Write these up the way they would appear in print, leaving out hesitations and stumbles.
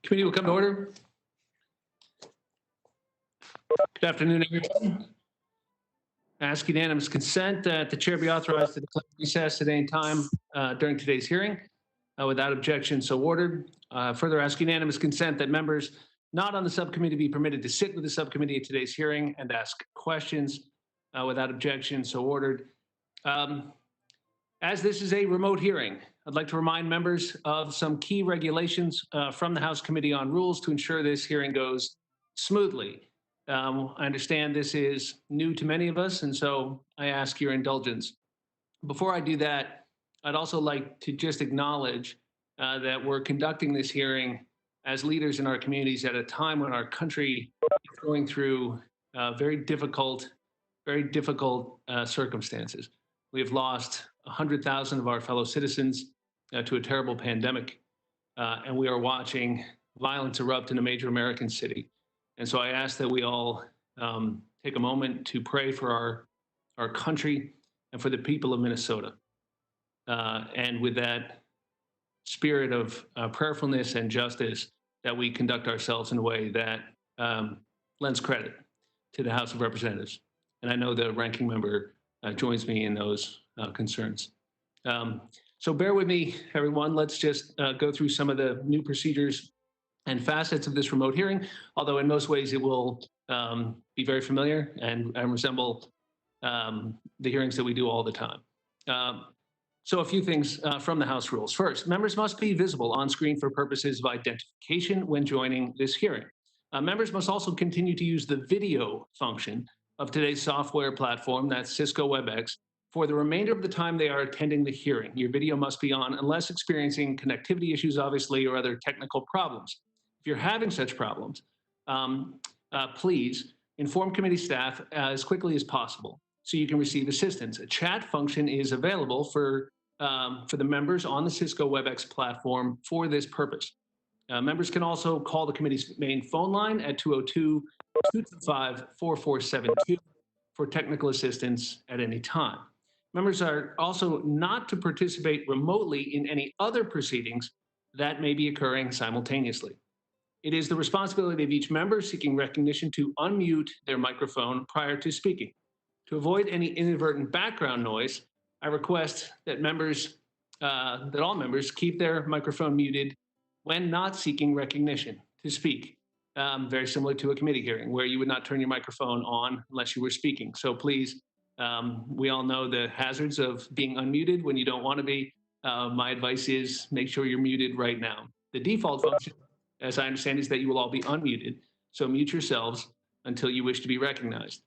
Committee will come to order. Good afternoon, everyone. I ask unanimous consent that the chair be authorized to declare recess at any time during today's hearing. Without objection, so ordered. Further ask unanimous consent that members not on the subcommittee be permitted to sit with the subcommittee at today's hearing and ask questions. Without objection, so ordered. As this is a remote hearing, I'd like to remind members of some key regulations from the House Committee on Rules to ensure this hearing goes smoothly. I understand this is new to many of us, and so I ask your indulgence. Before I do that, I'd also like to just acknowledge that we're conducting this hearing as leaders in our communities at a time when our country is going through very difficult circumstances. We have lost 100,000 of our fellow citizens to a terrible pandemic, and we are watching violence erupt in a major American city. And so I ask that we all take a moment to pray for our country and for the people of Minnesota. And with that spirit of prayerfulness and justice, that we conduct ourselves in a way that lends credit to the House of Representatives. And I know the ranking member joins me in those concerns. So bear with me, everyone. Let's just go through some of the new procedures and facets of this remote hearing, although in most ways it will be very familiar and resemble the hearings that we do all the time. So a few things from the House rules. First, members must be visible on screen for purposes of identification when joining this hearing. Members must also continue to use the video function of today's software platform, that's Cisco WebEx, for the remainder of the time they are attending the hearing. Your video must be on unless experiencing connectivity issues, obviously, or other technical problems. If you're having such problems, please inform committee staff as quickly as possible so you can receive assistance. A chat function is available for the members on the Cisco WebEx platform for this purpose. Members can also call the committee's main phone line at 202-225-4472 for technical assistance at any time. Members are also not to participate remotely in any other proceedings that may be occurring simultaneously. It is the responsibility of each member seeking recognition to unmute their microphone prior to speaking. To avoid any inadvertent background noise, I request that all members keep their microphone muted when not seeking recognition to speak. Very similar to a committee hearing where you would not turn your microphone on unless you were speaking. So please, we all know the hazards of being unmuted when you don't want to be. My advice is make sure you're muted right now. The default function, as I understand, is that you will all be unmuted. So mute yourselves until you wish to be recognized.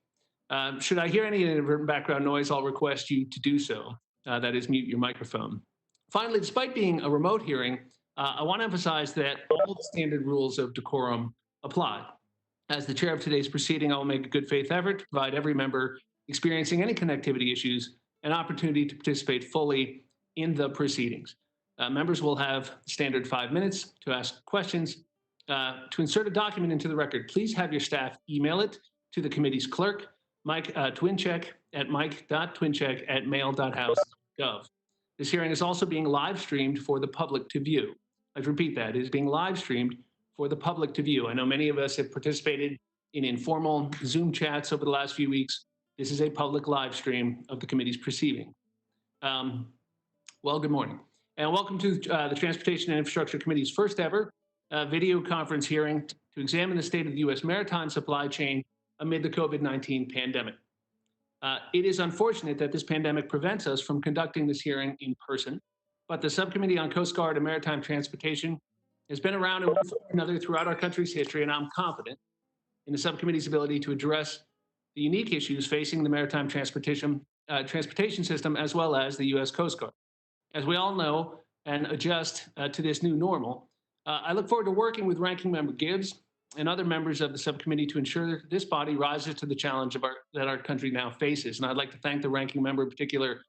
Should I hear any inadvertent background noise, I'll request you to do so. That is, mute your microphone. Finally, despite being a remote hearing, I want to emphasize that all the standard rules of decorum apply. As the chair of today's proceeding, I will make a good faith effort to provide every member experiencing any connectivity issues an opportunity to participate fully in the proceedings. Members will have standard 5 minutes to ask questions. To insert a document into the record, please have your staff email it to the committee's clerk, Mike Twincheck at mike.twincheck@mail.house.gov. This hearing is also being live streamed for the public to view. I'd repeat that, it is being live streamed for the public to view. I know many of us have participated in informal Zoom chats over the last few weeks. This is a public live stream of the committee's proceeding. Well, good morning. And welcome to the Transportation and Infrastructure Committee's first ever video conference hearing to examine the state of the U.S. maritime supply chain amid the COVID-19 pandemic. It is unfortunate that this pandemic prevents us from conducting this hearing in person, but the Subcommittee on Coast Guard and Maritime Transportation has been around in one form or another throughout our country's history, and I'm confident in the subcommittee's ability to address the unique issues facing the maritime transportation system as well as the U.S. Coast Guard. As we all know and adjust to this new normal, I look forward to working with Ranking Member Gibbs and other members of the subcommittee to ensure this body rises to the challenge that our country now faces. And I'd like to thank the ranking member in particular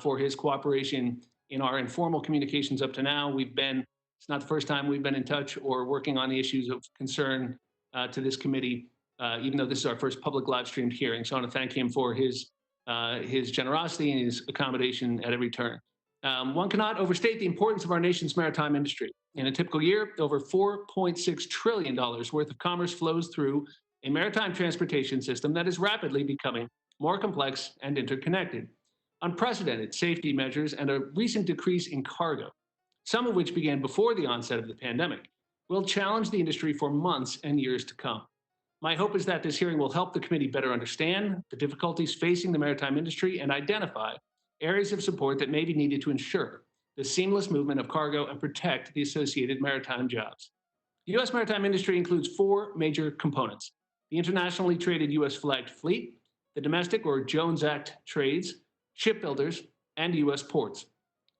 for his cooperation in our informal communications up to now. It's not the first time we've been in touch or working on the issues of concern to this committee, even though this is our first public live streamed hearing. So I want to thank him for his generosity and his accommodation at every turn. One cannot overstate the importance of our nation's maritime industry. In a typical year, over $4.6 trillion worth of commerce flows through a maritime transportation system that is rapidly becoming more complex and interconnected. Unprecedented safety measures and a recent decrease in cargo, some of which began before the onset of the pandemic, will challenge the industry for months and years to come. My hope is that this hearing will help the committee better understand the difficulties facing the maritime industry and identify areas of support that may be needed to ensure the seamless movement of cargo and protect the associated maritime jobs. The U.S. maritime industry includes four major components: the internationally traded U.S. flagged fleet, the domestic or Jones Act trades, shipbuilders, and U.S. ports.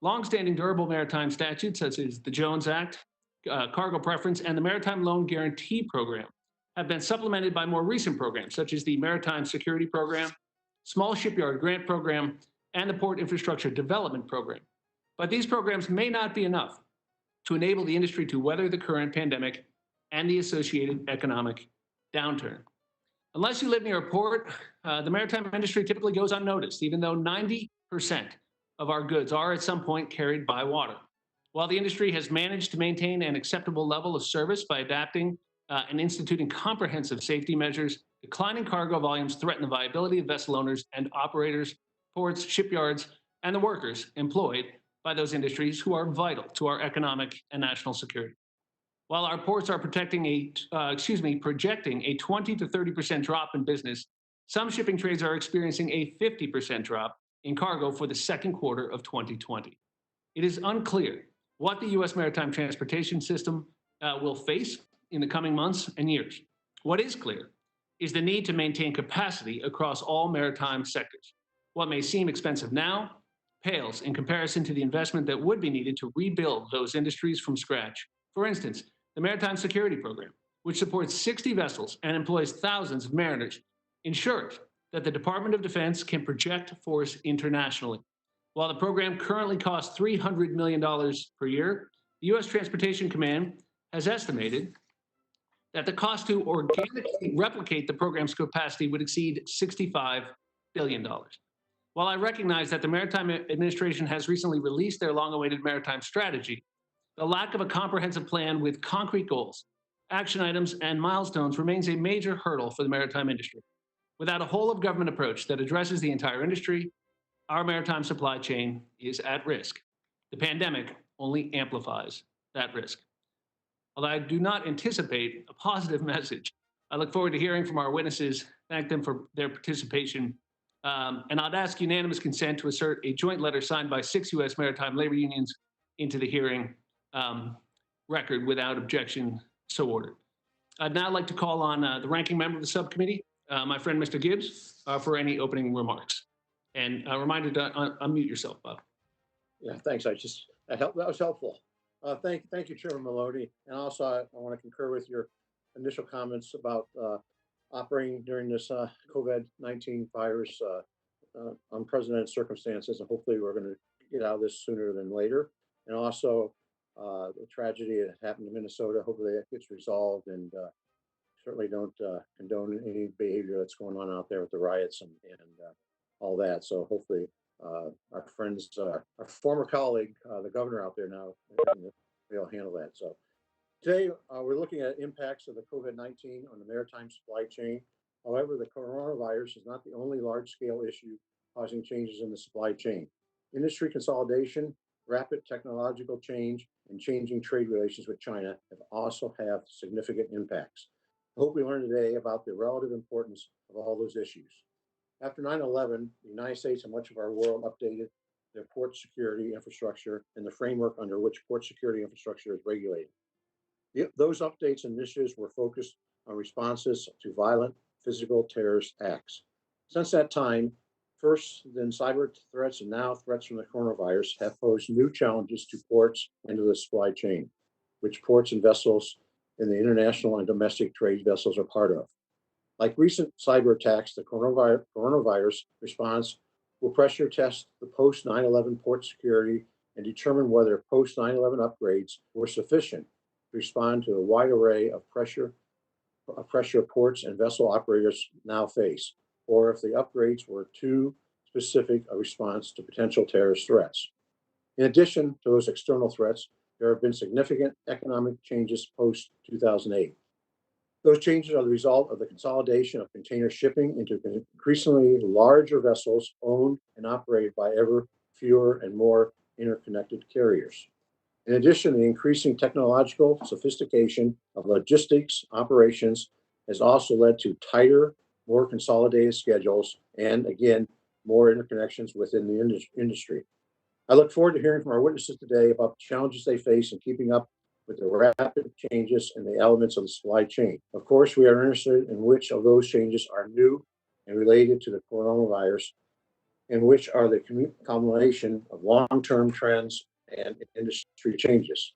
Longstanding durable maritime statutes such as the Jones Act, cargo preference, and the Maritime Loan Guarantee Program have been supplemented by more recent programs such as the Maritime Security Program, Small Shipyard Grant Program, and the Port Infrastructure Development Program. But these programs may not be enough to enable the industry to weather the current pandemic and the associated economic downturn. Unless you live near a port, the maritime industry typically goes unnoticed, even though 90% of our goods are at some point carried by water. While the industry has managed to maintain an acceptable level of service by adapting and instituting comprehensive safety measures, declining cargo volumes threaten the viability of vessel owners and operators, ports, shipyards, and the workers employed by those industries who are vital to our economic and national security. While our ports are projecting a 20 to 30% drop in business, some shipping trades are experiencing a 50% drop in cargo for the second quarter of 2020. It is unclear what the U.S. maritime transportation system will face in the coming months and years. What is clear is the need to maintain capacity across all maritime sectors. What may seem expensive now pales in comparison to the investment that would be needed to rebuild those industries from scratch. For instance, the Maritime Security Program, which supports 60 vessels and employs thousands of mariners, ensures that the Department of Defense can project force internationally. While the program currently costs $300 million per year, the U.S. Transportation Command has estimated that the cost to organically replicate the program's capacity would exceed $65 billion. While I recognize that the Maritime Administration has recently released their long-awaited maritime strategy, the lack of a comprehensive plan with concrete goals, action items, and milestones remains a major hurdle for the maritime industry. Without a whole-of-government approach that addresses the entire industry, our maritime supply chain is at risk. The pandemic only amplifies that risk. Although I do not anticipate a positive message, I look forward to hearing from our witnesses, thank them for their participation, and I'd ask unanimous consent to assert a joint letter signed by 6 U.S. maritime labor unions into the hearing record without objection, so ordered. I'd now like to call on the ranking member of the subcommittee, my friend Mr. Gibbs, for any opening remarks. And a reminder to unmute yourself, Bob. Yeah, thanks. That was helpful. Thank you, Chairman Maloney. And also, I want to concur with your initial comments about operating during this COVID-19 virus unprecedented circumstances, and hopefully we're going to get out of this sooner than later. And also, the tragedy that happened in Minnesota, hopefully that gets resolved, and certainly don't condone any behavior that's going on out there with the riots and all that. So hopefully our friends, our former colleague, the governor out there now, they'll handle that. So today we're looking at impacts of the COVID-19 on the maritime supply chain. However, the coronavirus is not the only large-scale issue causing changes in the supply chain. Industry consolidation, rapid technological change, and changing trade relations with China have also had significant impacts. I hope we learn today about the relative importance of all those issues. After 9/11, the United States and much of our world updated their port security infrastructure and the framework under which port security infrastructure is regulated. Those updates and initiatives were focused on responses to violent physical terrorist acts. Since that time, first then cyber threats and now threats from the coronavirus have posed new challenges to ports and to the supply chain, which ports and vessels in the international and domestic trade vessels are part of. Like recent cyber attacks, the coronavirus response will pressure test the post 9/11 port security and determine whether post 9/11 upgrades were sufficient to respond to a wide array of pressure ports and vessel operators now face, or if the upgrades were too specific a response to potential terrorist threats. In addition to those external threats, there have been significant economic changes post 2008. Those changes are the result of the consolidation of container shipping into increasingly larger vessels owned and operated by ever fewer and more interconnected carriers. In addition, the increasing technological sophistication of logistics operations has also led to tighter, more consolidated schedules and, again, more interconnections within the industry. I look forward to hearing from our witnesses today about the challenges they face in keeping up with the rapid changes in the elements of the supply chain. Of course, we are interested in which of those changes are new and related to the coronavirus, and which are the combination of long-term trends and industry changes.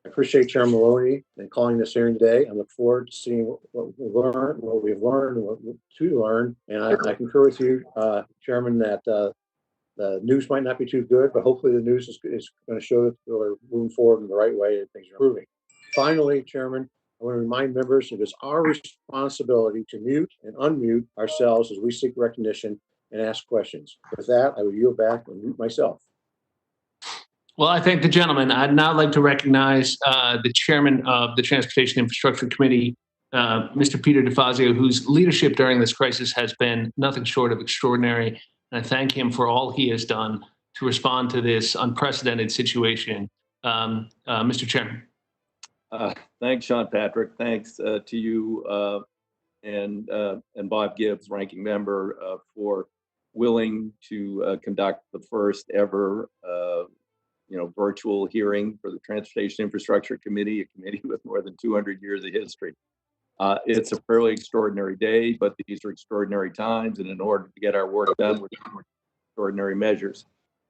I appreciate Chair Maloney in calling this hearing today. I look forward to seeing what we've learned, and what to learn. And I concur with you, Chairman, that the news might not be too good, but hopefully the news is going to show that we're moving forward in the right way and things are improving. Finally, Chairman, I want to remind members it is our responsibility to mute and unmute ourselves as we seek recognition and ask questions. With that, I will yield back and mute myself. Well, I thank the gentleman. I'd now like to recognize the chairman of the Transportation Infrastructure Committee, Mr. Peter DeFazio, whose leadership during this crisis has been nothing short of extraordinary. And I thank him for all he has done to respond to this unprecedented situation. Mr. Chairman. Thanks, Sean Patrick. Thanks to you and Bob Gibbs, ranking member, for willing to conduct the first ever virtual hearing for the Transportation Infrastructure Committee, a committee with more than 200 years of history. It's a fairly extraordinary day, but these are extraordinary times, and in order to get our work done, we're taking extraordinary measures.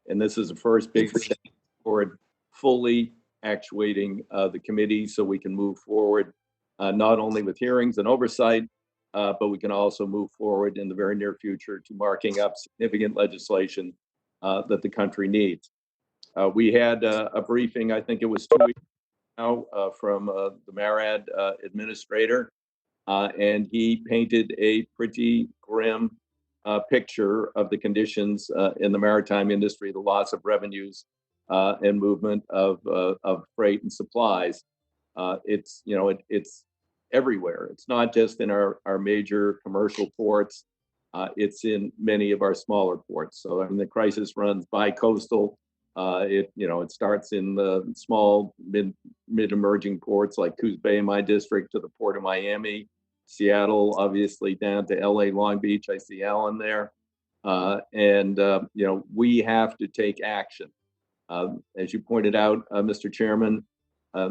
And this is the first big step toward fully actuating the committee so we can move forward, not only with hearings and oversight, but we can also move forward in the very near future to marking up significant legislation that the country needs. We had a briefing, I think it was 2 weeks now, from the MARAD administrator, and he painted a pretty grim picture of the conditions in the maritime industry, the loss of revenues and movement of freight and supplies. It's everywhere. It's not just in our major commercial ports. It's in many of our smaller ports. So I mean, the crisis runs bi-coastal. It starts in the small mid-emerging ports like Coos Bay in my district to the Port of Miami, Seattle, obviously down to LA, Long Beach. I see Alan there. We have to take action. As you pointed out, Mr. Chairman,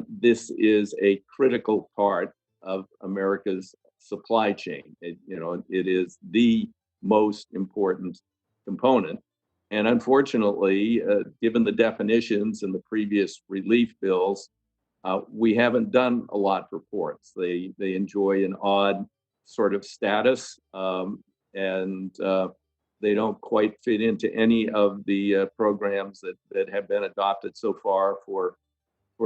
this is a critical part of America's supply chain. It is the most important component. And unfortunately, given the definitions in the previous relief bills, we haven't done a lot for ports. They enjoy an odd sort of status, and they don't quite fit into any of the programs that have been adopted so far for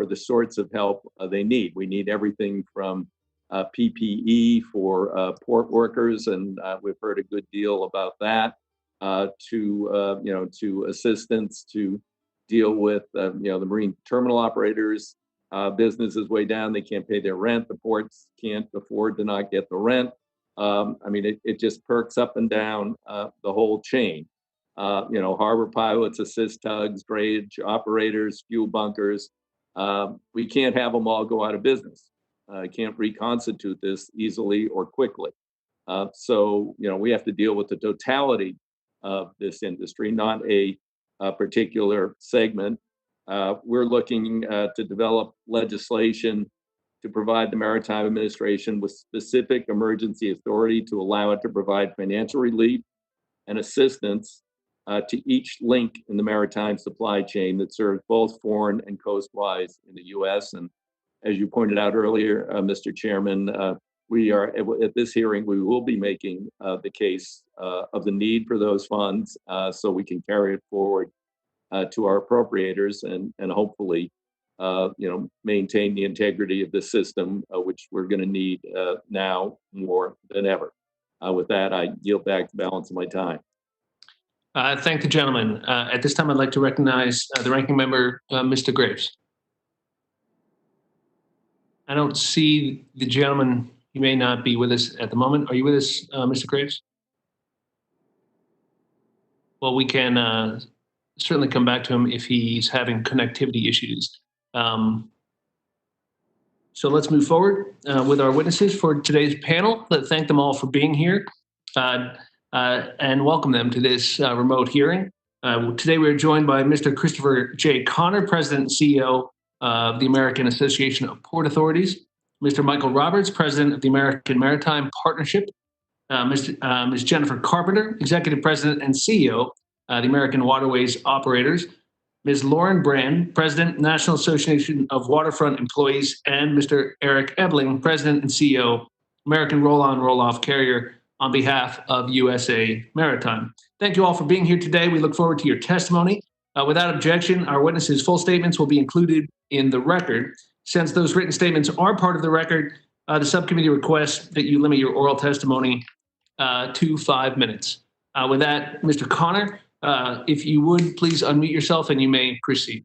the sorts of help they need. We need everything from PPE for port workers, and we've heard a good deal about that, to assistance to deal with the marine terminal operators. Business is way down. They can't pay their rent. The ports can't afford to not get the rent. It just perks up and down the whole chain. Harbor pilots, assist tugs, drayage operators, fuel bunkers. We can't have them all go out of business. Can't reconstitute this easily or quickly. We have to deal with the totality of this industry, not a particular segment. We're looking to develop legislation to provide the Maritime Administration with specific emergency authority to allow it to provide financial relief and assistance to each link in the maritime supply chain that serves both foreign and coastwise in the U.S. And as you pointed out earlier, Mr. Chairman, we are at this hearing, we will be making the case of the need for those funds so we can carry it forward to our appropriators and hopefully maintain the integrity of the system, which we're going to need now more than ever. With that, I yield back the balance of my time. Thank the gentleman. At this time, I'd like to recognize the ranking member, Mr. Graves. I don't see the gentleman. He may not be with us at the moment. Are you with us, Mr. Graves? Well, we can certainly come back to him if he's having connectivity issues. So let's move forward with our witnesses for today's panel. Let's thank them all for being here and welcome them to this remote hearing. Today we are joined by Mr. Christopher J. Connor, President and CEO of the American Association of Port Authorities, Mr. Michael Roberts, President of the American Maritime Partnership, Ms. Jennifer Carpenter, Executive President and CEO, the American Waterways Operators, Ms. Lauren Brand, President, National Association of Waterfront Employees, and Mr. Eric Ebling, President and CEO, American Roll-On Roll-Off Carrier, on behalf of USA Maritime. Thank you all for being here today. We look forward to your testimony. Without objection, our witnesses' full statements will be included in the record. Since those written statements are part of the record, the subcommittee requests that you limit your oral testimony to 5 minutes. With that, Mr. Connor, if you would, please unmute yourself and you may proceed.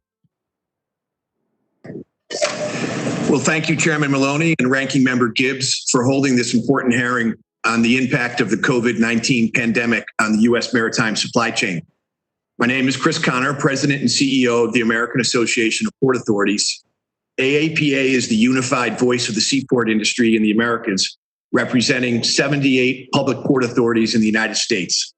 Well, thank you, Chairman Maloney and Ranking Member Gibbs, for holding this important hearing on the impact of the COVID-19 pandemic on the U.S. maritime supply chain. My name is Chris Connor, President and CEO of the American Association of Port Authorities. AAPA is the unified voice of the seaport industry in the Americas, representing 78 public port authorities in the United States.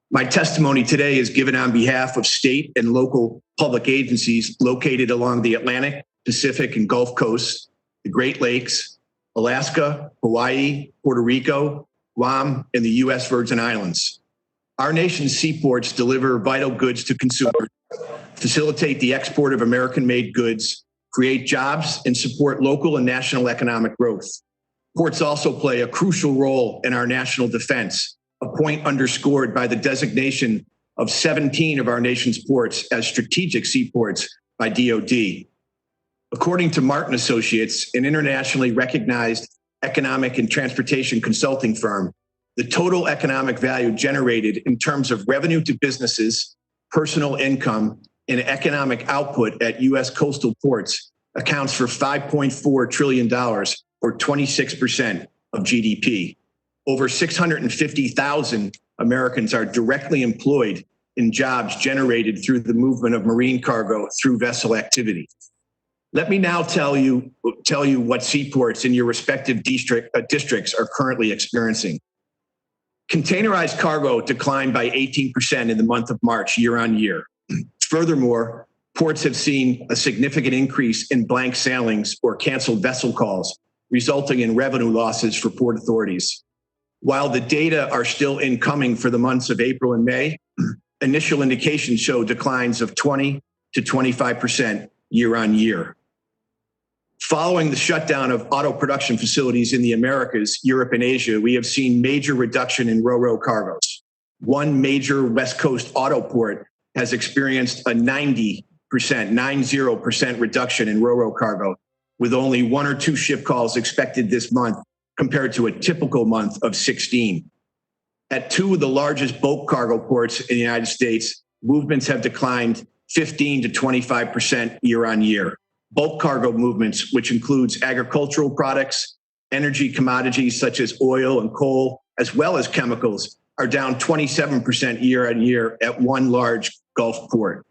My testimony today is given on behalf of state and local public agencies located along the Atlantic, Pacific, and Gulf Coast, the Great Lakes, Alaska, Hawaii, Puerto Rico, Guam, and the U.S. Virgin Islands. Our nation's seaports deliver vital goods to consumers, facilitate the export of American-made goods, create jobs, and support local and national economic growth. Ports also play a crucial role in our national defense, a point underscored by the designation of 17 of our nation's ports as strategic seaports by DoD. According to Martin Associates, an internationally recognized economic and transportation consulting firm, the total economic value generated in terms of revenue to businesses, personal income, and economic output at U.S. coastal ports accounts for $5.4 trillion, or 26% of GDP. Over 650,000 Americans are directly employed in jobs generated through the movement of marine cargo through vessel activity. Let me now tell you what seaports in your respective districts are currently experiencing. Containerized cargo declined by 18% in the month of March, year on year. Furthermore, ports have seen a significant increase in blank sailings or canceled vessel calls, resulting in revenue losses for port authorities. While the data are still incoming for the months of April and May, initial indications show declines of 20 to 25% year on year. Following the shutdown of auto production facilities in the Americas, Europe, and Asia, we have seen major reduction in ro-ro cargoes. One major West Coast auto port has experienced a 90% reduction in ro-ro cargo, with only 1 or 2 ship calls expected this month compared to a typical month of 16. At 2 of the largest bulk cargo ports in the United States, movements have declined 15 to 25% year on year. Bulk cargo movements, which includes agricultural products, energy commodities such as oil and coal, as well as chemicals, are down 27% year on year at one large Gulf port.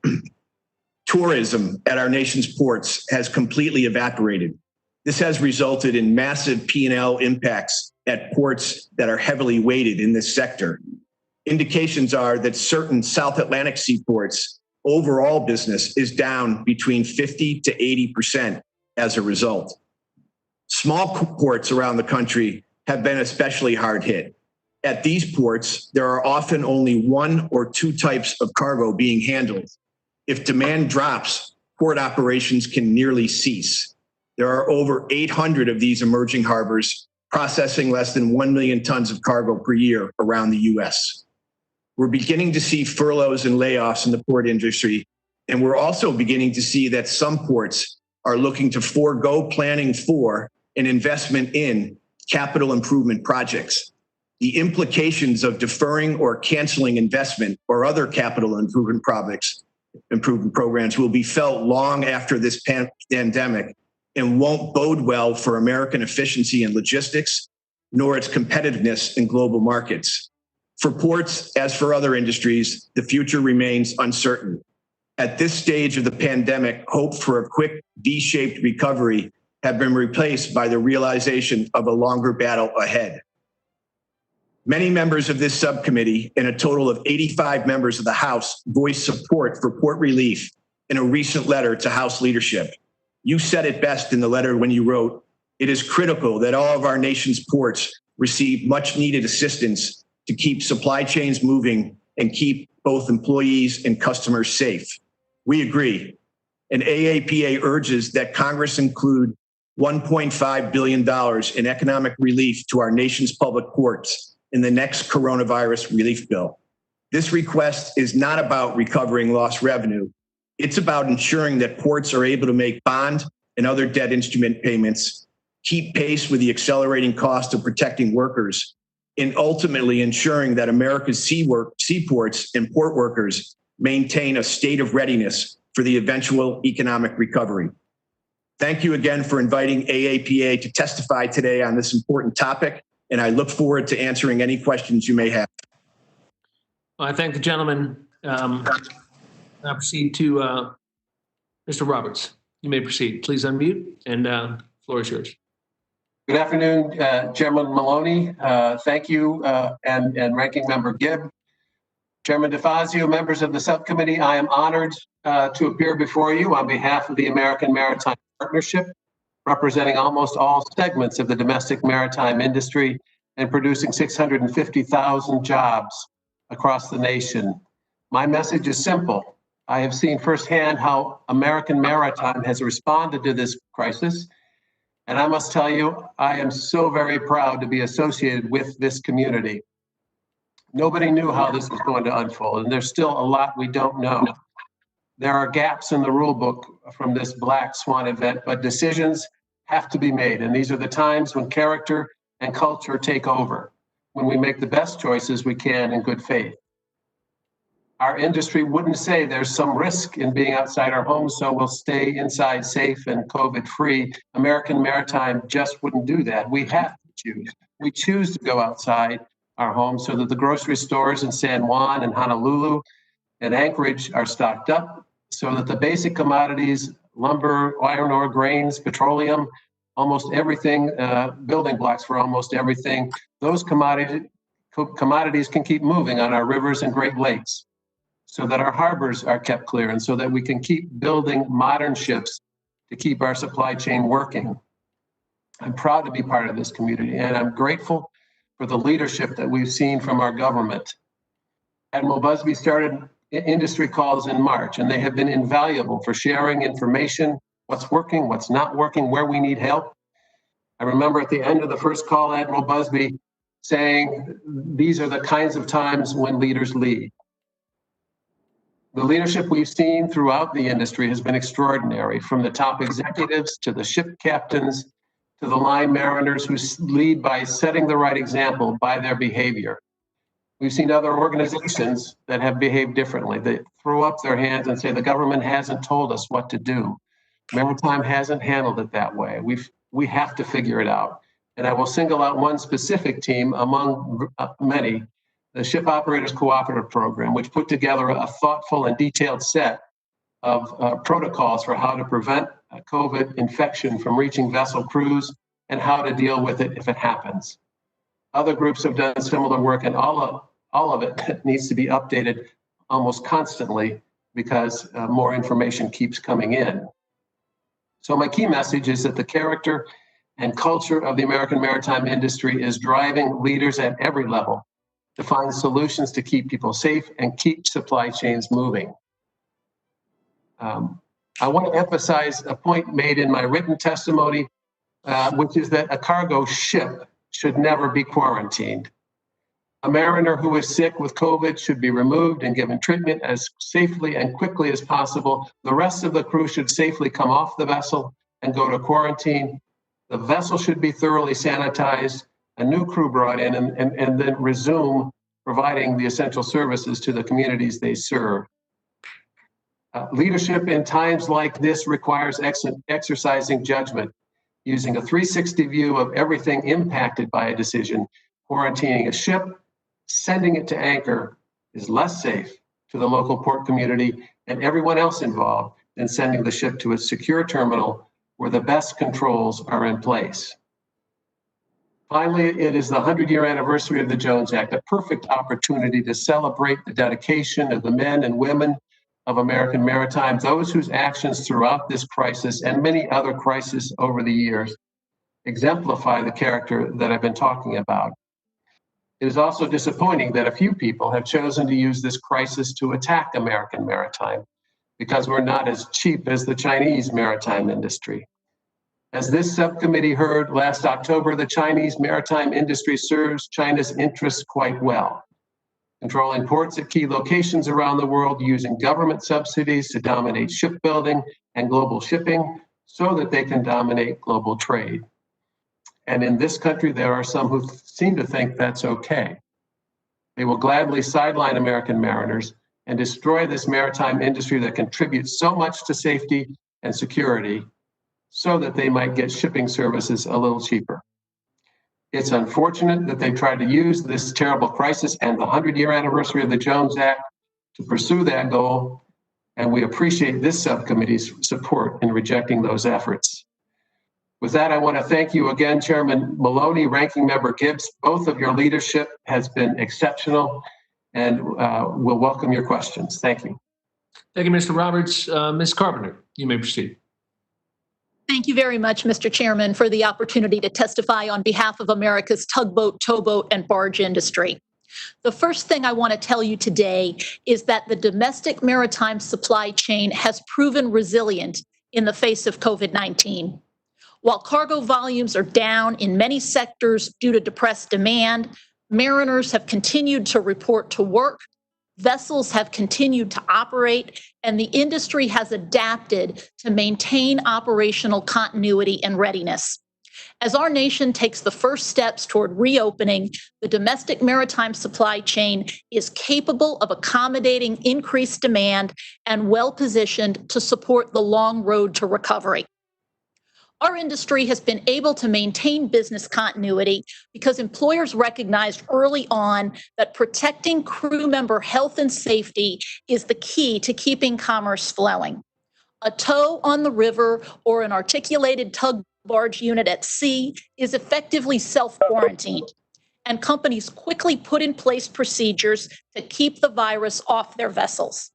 Tourism at our nation's ports has completely evaporated. This has resulted in massive P&L impacts at ports that are heavily weighted in this sector. Indications are that certain South Atlantic seaports overall business is down between 50 to 80% as a result. Small ports around the country have been especially hard hit. At these ports, there are often only 1 or 2 types of cargo being handled. If demand drops, port operations can nearly cease. There are over 800 of these emerging harbors processing less than 1 million tons of cargo per year around the U.S. We're beginning to see furloughs and layoffs in the port industry, and we're also beginning to see that some ports are looking to forego planning for an investment in capital improvement projects. the implications of deferring or canceling investment or other capital improvement programs will be felt long after this pandemic and won't bode well for American efficiency in logistics, nor its competitiveness in global markets. For ports, as for other industries, the future remains uncertain. At this stage of the pandemic, hope for a quick V-shaped recovery have been replaced by the realization of a longer battle ahead. Many members of this subcommittee and a total of 85 members of the House voiced support for port relief in a recent letter to House leadership. You said it best in the letter when you wrote, "It is critical that all of our nation's ports receive much needed assistance to keep supply chains moving and keep both employees and customers safe." We agree. And AAPA urges that Congress include $1.5 billion in economic relief to our nation's public ports in the next coronavirus relief bill. This request is not about recovering lost revenue. It's about ensuring that ports are able to make bond and other debt instrument payments, keep pace with the accelerating cost of protecting workers, and ultimately ensuring that America's seaports and port workers maintain a state of readiness for the eventual economic recovery. Thank you again for inviting AAPA to testify today on this important topic, and I look forward to answering any questions you may have. Well, I thank the gentleman. I'll proceed to Mr. Roberts. You may proceed. Please unmute, and the floor is yours. Good afternoon, Chairman Maloney. Thank you, and Ranking Member Gibb. Chairman DeFazio, members of the subcommittee, I am honored to appear before you on behalf of the American Maritime Partnership, representing almost all segments of the domestic maritime industry and producing 650,000 jobs across the nation. My message is simple. I have seen firsthand how American Maritime has responded to this crisis, and I must tell you, I am so very proud to be associated with this community. Nobody knew how this was going to unfold, and there's still a lot we don't know. There are gaps in the rule book from this black swan event, but decisions have to be made, and these are the times when character and culture take over, when we make the best choices we can in good faith. Our industry wouldn't say there's some risk in being outside our homes, so we'll stay inside safe and COVID-free. American Maritime just wouldn't do that. We have to choose. We choose to go outside our homes so that the grocery stores in San Juan and Honolulu and Anchorage are stocked up, so that the basic commodities, lumber, iron ore, grains, petroleum, almost everything, building blocks for almost everything, those commodities can keep moving on our rivers and Great Lakes, so that our harbors are kept clear, and so that we can keep building modern ships to keep our supply chain working. I'm proud to be part of this community, and I'm grateful for the leadership that we've seen from our government. Admiral Busby started industry calls in March, and they have been invaluable for sharing information, what's working, what's not working, where we need help. I remember at the end of the first call, Admiral Busby saying, these are the kinds of times when leaders lead. The leadership we've seen throughout the industry has been extraordinary, from the top executives to the ship captains to the line mariners who lead by setting the right example by their behavior. We've seen other organizations that have behaved differently. They throw up their hands and say, the government hasn't told us what to do. Maritime hasn't handled it that way. We have to figure it out. And I will single out one specific team among many, the Ship Operators Cooperative Program, which put together a thoughtful and detailed set of protocols for how to prevent COVID infection from reaching vessel crews and how to deal with it if it happens. Other groups have done similar work, and all of it needs to be updated almost constantly because more information keeps coming in. So my key message is that the character and culture of the American maritime industry is driving leaders at every level to find solutions to keep people safe and keep supply chains moving. I want to emphasize a point made in my written testimony, which is that a cargo ship should never be quarantined. A mariner who is sick with COVID should be removed and given treatment as safely and quickly as possible. The rest of the crew should safely come off the vessel and go to quarantine. The vessel should be thoroughly sanitized, a new crew brought in, and then resume providing the essential services to the communities they serve. Leadership in times like this requires exercising judgment, using a 360 view of everything impacted by a decision. Quarantining a ship, sending it to anchor is less safe to the local port community and everyone else involved than sending the ship to a secure terminal where the best controls are in place. Finally, it is the 100-year anniversary of the Jones Act, a perfect opportunity to celebrate the dedication of the men and women of American Maritime, those whose actions throughout this crisis and many other crises over the years exemplify the character that I've been talking about. It is also disappointing that a few people have chosen to use this crisis to attack American Maritime because we're not as cheap as the Chinese maritime industry. As this subcommittee heard last October, the Chinese maritime industry serves China's interests quite well, controlling ports at key locations around the world, using government subsidies to dominate shipbuilding and global shipping so that they can dominate global trade. And in this country, there are some who seem to think that's okay. They will gladly sideline American mariners and destroy this maritime industry that contributes so much to safety and security so that they might get shipping services a little cheaper. It's unfortunate that they tried to use this terrible crisis and the 100-year anniversary of the Jones Act to pursue that goal, and we appreciate this subcommittee's support in rejecting those efforts. With that, I want to thank you again, Chairman Maloney, Ranking Member Gibbs. Both of your leadership has been exceptional, and we'll welcome your questions. Thank you. Thank you, Mr. Roberts. Ms. Carpenter, you may proceed. Thank you very much, Mr. Chairman, for the opportunity to testify on behalf of America's tugboat, towboat, and barge industry. The first thing I want to tell you today is that the domestic maritime supply chain has proven resilient in the face of COVID-19. While cargo volumes are down in many sectors due to depressed demand, mariners have continued to report to work, vessels have continued to operate, and the industry has adapted to maintain operational continuity and readiness. As our nation takes the first steps toward reopening, the domestic maritime supply chain is capable of accommodating increased demand and well-positioned to support the long road to recovery. Our industry has been able to maintain business continuity because employers recognized early on that protecting crew member health and safety is the key to keeping commerce flowing. A tow on the river or an articulated tug barge unit at sea is effectively self-quarantined, and companies quickly put in place procedures to keep the virus off their vessels.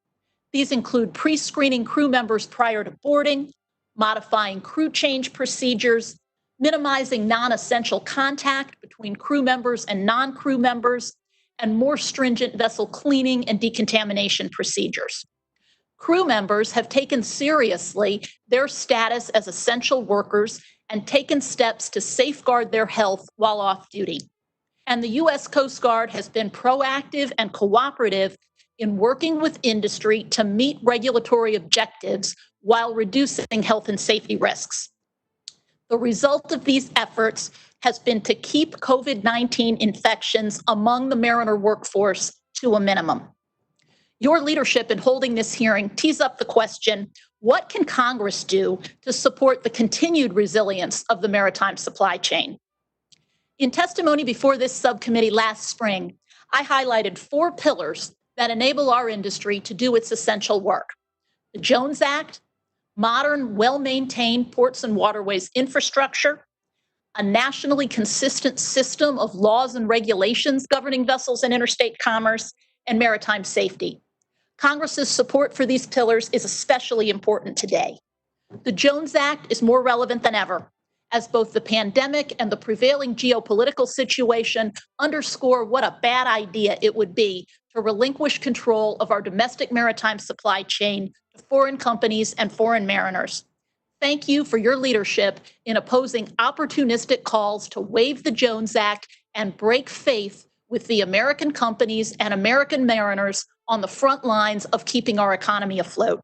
These include pre-screening crew members prior to boarding, modifying crew change procedures, minimizing non-essential contact between crew members and non-crew members, and more stringent vessel cleaning and decontamination procedures. Crew members have taken seriously their status as essential workers and taken steps to safeguard their health while off duty. And the U.S. Coast Guard has been proactive and cooperative in working with industry to meet regulatory objectives while reducing health and safety risks. The result of these efforts has been to keep COVID-19 infections among the mariner workforce to a minimum. Your leadership in holding this hearing tees up the question, what can Congress do to support the continued resilience of the maritime supply chain? In testimony before this subcommittee last spring, I highlighted 4 pillars that enable our industry to do its essential work: the Jones Act, modern, well-maintained ports and waterways infrastructure, a nationally consistent system of laws and regulations governing vessels and interstate commerce, and maritime safety. Congress's support for these pillars is especially important today. The Jones Act is more relevant than ever, as both the pandemic and the prevailing geopolitical situation underscore what a bad idea it would be to relinquish control of our domestic maritime supply chain to foreign companies and foreign mariners. Thank you for your leadership in opposing opportunistic calls to waive the Jones Act and break faith with the American companies and American mariners on the front lines of keeping our economy afloat.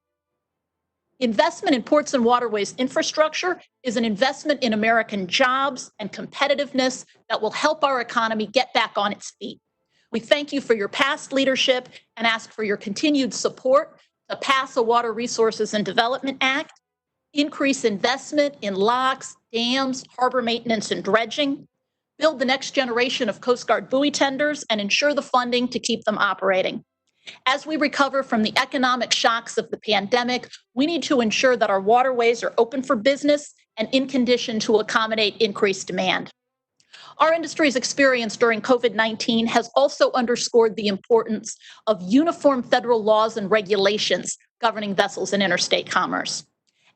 Investment in ports and waterways infrastructure is an investment in American jobs and competitiveness that will help our economy get back on its feet. We thank you for your past leadership and ask for your continued support to pass a Water Resources and Development Act, increase investment in locks, dams, harbor maintenance, and dredging, build the next generation of Coast Guard buoy tenders, and ensure the funding to keep them operating. As we recover from the economic shocks of the pandemic, we need to ensure that our waterways are open for business and in condition to accommodate increased demand. Our industry's experience during COVID-19 has also underscored the importance of uniform federal laws and regulations governing vessels in interstate commerce.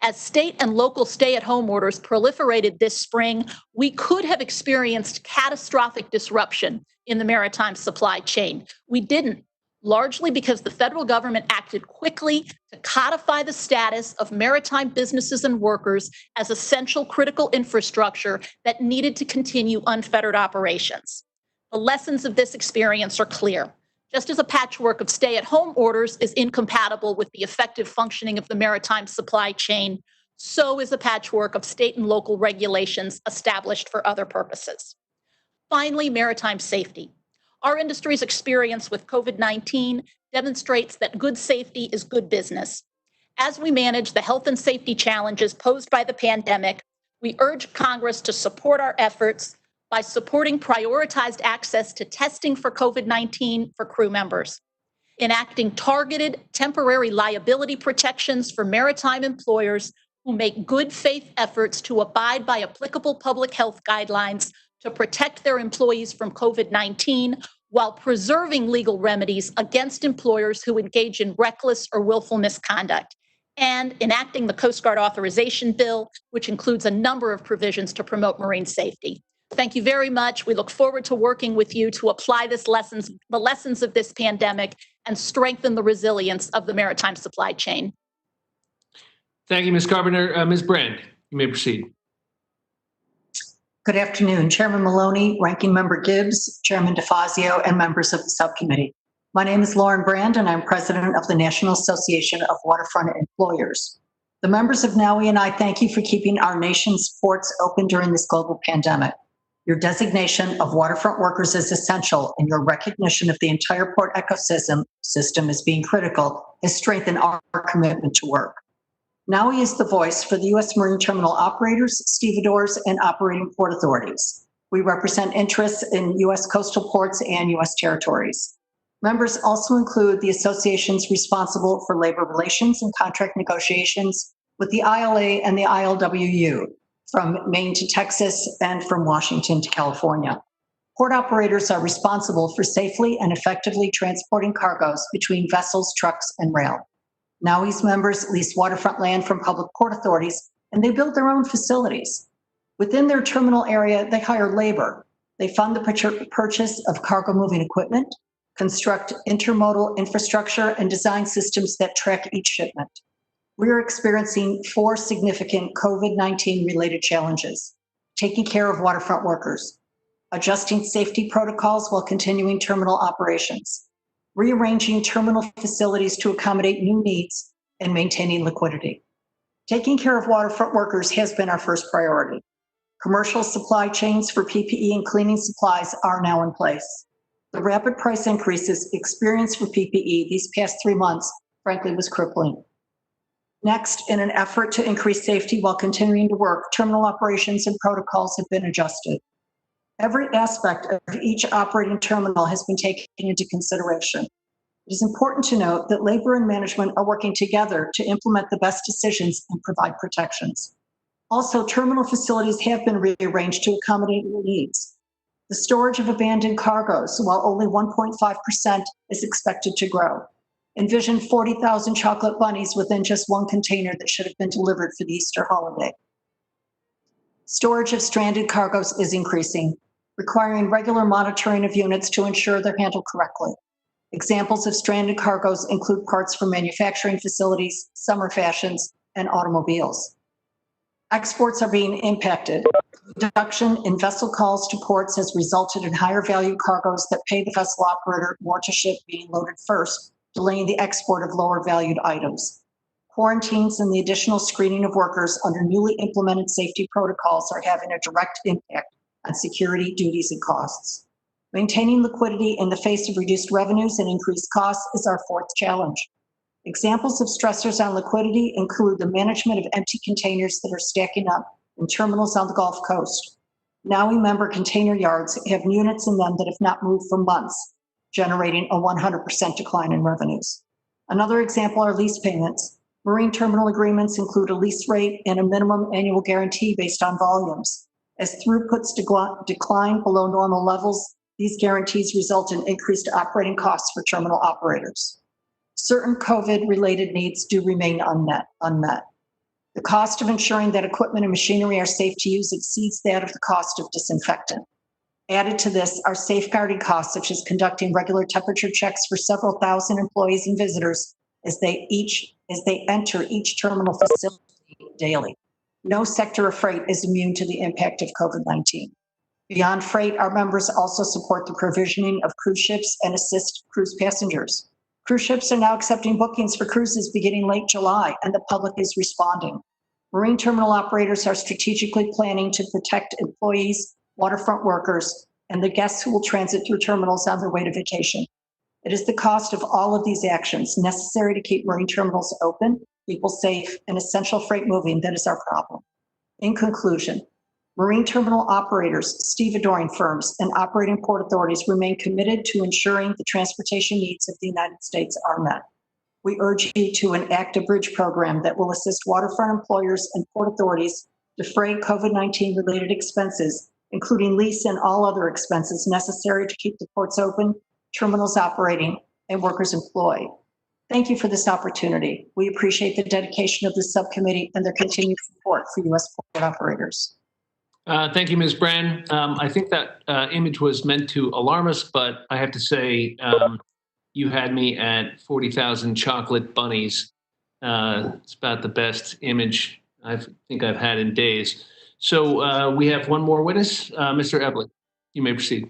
As state and local stay-at-home orders proliferated this spring, we could have experienced catastrophic disruption in the maritime supply chain. We didn't, largely because the federal government acted quickly to codify the status of maritime businesses and workers as essential critical infrastructure that needed to continue unfettered operations. The lessons of this experience are clear. Just as a patchwork of stay-at-home orders is incompatible with the effective functioning of the maritime supply chain, so is a patchwork of state and local regulations established for other purposes. Finally, maritime safety. Our industry's experience with COVID-19 demonstrates that good safety is good business. As we manage the health and safety challenges posed by the pandemic, we urge Congress to support our efforts by supporting prioritized access to testing for COVID-19 for crew members, enacting targeted temporary liability protections for maritime employers who make good faith efforts to abide by applicable public health guidelines to protect their employees from COVID-19 while preserving legal remedies against employers who engage in reckless or willful misconduct, and enacting the Coast Guard Authorization Bill, which includes a number of provisions to promote marine safety. Thank you very much. We look forward to working with you to apply the lessons of this pandemic and strengthen the resilience of the maritime supply chain. Thank you, Ms. Carpenter. Ms. Brand, you may proceed. Good afternoon, Chairman Maloney, Ranking Member Gibbs, Chairman DeFazio, and members of the subcommittee. My name is Lauren Brand, and I'm president of the National Association of Waterfront Employers. The members of NAWI and I thank you for keeping our nation's ports open during this global pandemic. Your designation of waterfront workers is essential, and your recognition of the entire port ecosystem as being critical has strengthened our commitment to work. NAWI is the voice for the U.S. Marine Terminal operators, stevedores, and operating port authorities. We represent interests in U.S. coastal ports and U.S. territories. Members also include the associations responsible for labor relations and contract negotiations with the ILA and the ILWU, from Maine to Texas and from Washington to California. Port operators are responsible for safely and effectively transporting cargoes between vessels, trucks, and rail. NAWI's members lease waterfront land from public port authorities, and they build their own facilities. Within their terminal area, they hire labor. They fund the purchase of cargo moving equipment, construct intermodal infrastructure, and design systems that track each shipment. We are experiencing 4 significant COVID-19 related challenges: taking care of waterfront workers, adjusting safety protocols while continuing terminal operations, rearranging terminal facilities to accommodate new needs, and maintaining liquidity. Taking care of waterfront workers has been our first priority. Commercial supply chains for PPE and cleaning supplies are now in place. The rapid price increases experienced for PPE these past 3 months, frankly, was crippling. Next, in an effort to increase safety while continuing to work, terminal operations and protocols have been adjusted. Every aspect of each operating terminal has been taken into consideration. It is important to note that labor and management are working together to implement the best decisions and provide protections. Also, terminal facilities have been rearranged to accommodate your needs. The storage of abandoned cargoes, while only 1.5%, is expected to grow. Envision 40,000 chocolate bunnies within just one container that should have been delivered for the Easter holiday. Storage of stranded cargoes is increasing, requiring regular monitoring of units to ensure they're handled correctly. Examples of stranded cargoes include parts from manufacturing facilities, summer fashions, and automobiles. Exports are being impacted. Reduction in vessel calls to ports has resulted in higher value cargoes that pay the vessel operator more to ship being loaded first, delaying the export of lower valued items. Quarantines and the additional screening of workers under newly implemented safety protocols are having a direct impact on security duties and costs. Maintaining liquidity in the face of reduced revenues and increased costs is our fourth challenge. Examples of stressors on liquidity include the management of empty containers that are stacking up in terminals on the Gulf Coast. Now we member container yards have units in them that have not moved for months, generating a 100% decline in revenues. Another example are lease payments. Marine terminal agreements include a lease rate and a minimum annual guarantee based on volumes. As throughputs decline below normal levels, these guarantees result in increased operating costs for terminal operators. Certain COVID-related needs do remain unmet. The cost of ensuring that equipment and machinery are safe to use exceeds that of the cost of disinfectant. Added to this are safeguarding costs, such as conducting regular temperature checks for several thousand employees and visitors as they enter each terminal facility daily. No sector of freight is immune to the impact of COVID-19. Beyond freight, our members also support the provisioning of cruise ships and assist cruise passengers. Cruise ships are now accepting bookings for cruises beginning late July, and the public is responding. Marine terminal operators are strategically planning to protect employees, waterfront workers, and the guests who will transit through terminals on their way to vacation. It is the cost of all of these actions necessary to keep marine terminals open, people safe, and essential freight moving that is our problem. In conclusion, marine terminal operators, stevedoring firms, and operating port authorities remain committed to ensuring the transportation needs of the United States are met. We urge you to enact a bridge program that will assist waterfront employers and port authorities defray COVID-19 related expenses, including lease and all other expenses necessary to keep the ports open, terminals operating, and workers employed. Thank you for this opportunity. We appreciate the dedication of the subcommittee and their continued support for U.S. port operators. Thank you, Ms. Brand. I think that image was meant to alarm us, but I have to say, you had me at 40,000 chocolate bunnies. It's about the best image I think I've had in days. So we have one more witness, Mr. Ebling. You may proceed.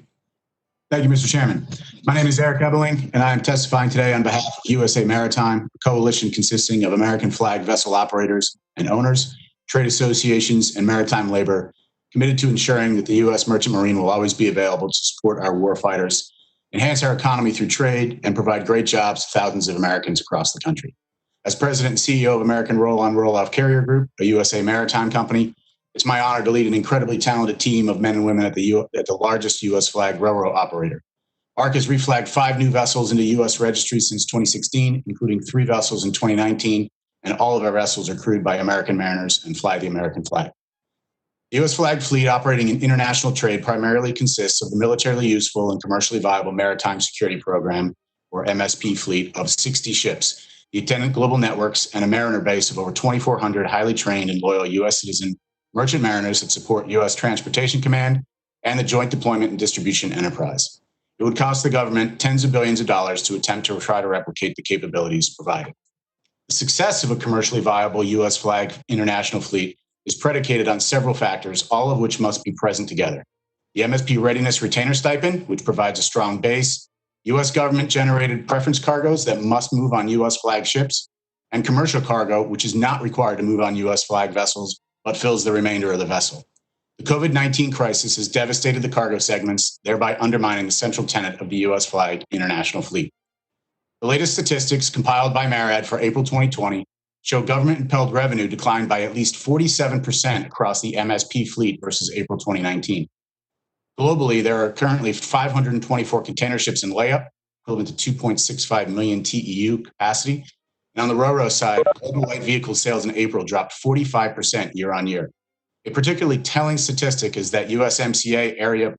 Thank you, Mr. Chairman. My name is Eric Ebeling, and I am testifying today on behalf of USA Maritime, a coalition consisting of American flag vessel operators and owners, trade associations, and maritime labor, committed to ensuring that the U.S. Merchant Marine will always be available to support our warfighters, enhance our economy through trade, and provide great jobs to thousands of Americans across the country. As President and CEO of American Roll-On Roll-Off Carrier Group, a USA Maritime company, it's my honor to lead an incredibly talented team of men and women at the largest U.S. flag railroad operator. ARC has reflagged 5 new vessels into U.S. registry since 2016, including 3 vessels in 2019, and all of our vessels are crewed by American mariners and fly the American flag. The U.S. flag fleet operating in international trade primarily consists of the militarily useful and commercially viable Maritime Security Program, or MSP fleet, of 60 ships, the attendant global networks, and a mariner base of over 2,400 highly trained and loyal U.S. citizen merchant mariners that support U.S. Transportation Command and the Joint Deployment and Distribution Enterprise. It would cost the government tens of billions of dollars to attempt to try to replicate the capabilities provided. The success of a commercially viable U.S. flag international fleet is predicated on several factors, all of which must be present together. The MSP Readiness Retainer Stipend, which provides a strong base, U.S. government-generated preference cargoes that must move on U.S. flag ships, and commercial cargo, which is not required to move on U.S. flag vessels, but fills the remainder of the vessel. The COVID-19 crisis has devastated the cargo segments, thereby undermining the central tenet of the U.S. flag international fleet. The latest statistics compiled by MARAD for April 2020 show government-impelled revenue declined by at least 47% across the MSP fleet versus April 2019. Globally, there are currently 524 container ships in layup, equivalent to 2.65 million TEU capacity. And on the RoRo side, global light vehicle sales in April dropped 45% year on year. A particularly telling statistic is that USMCA area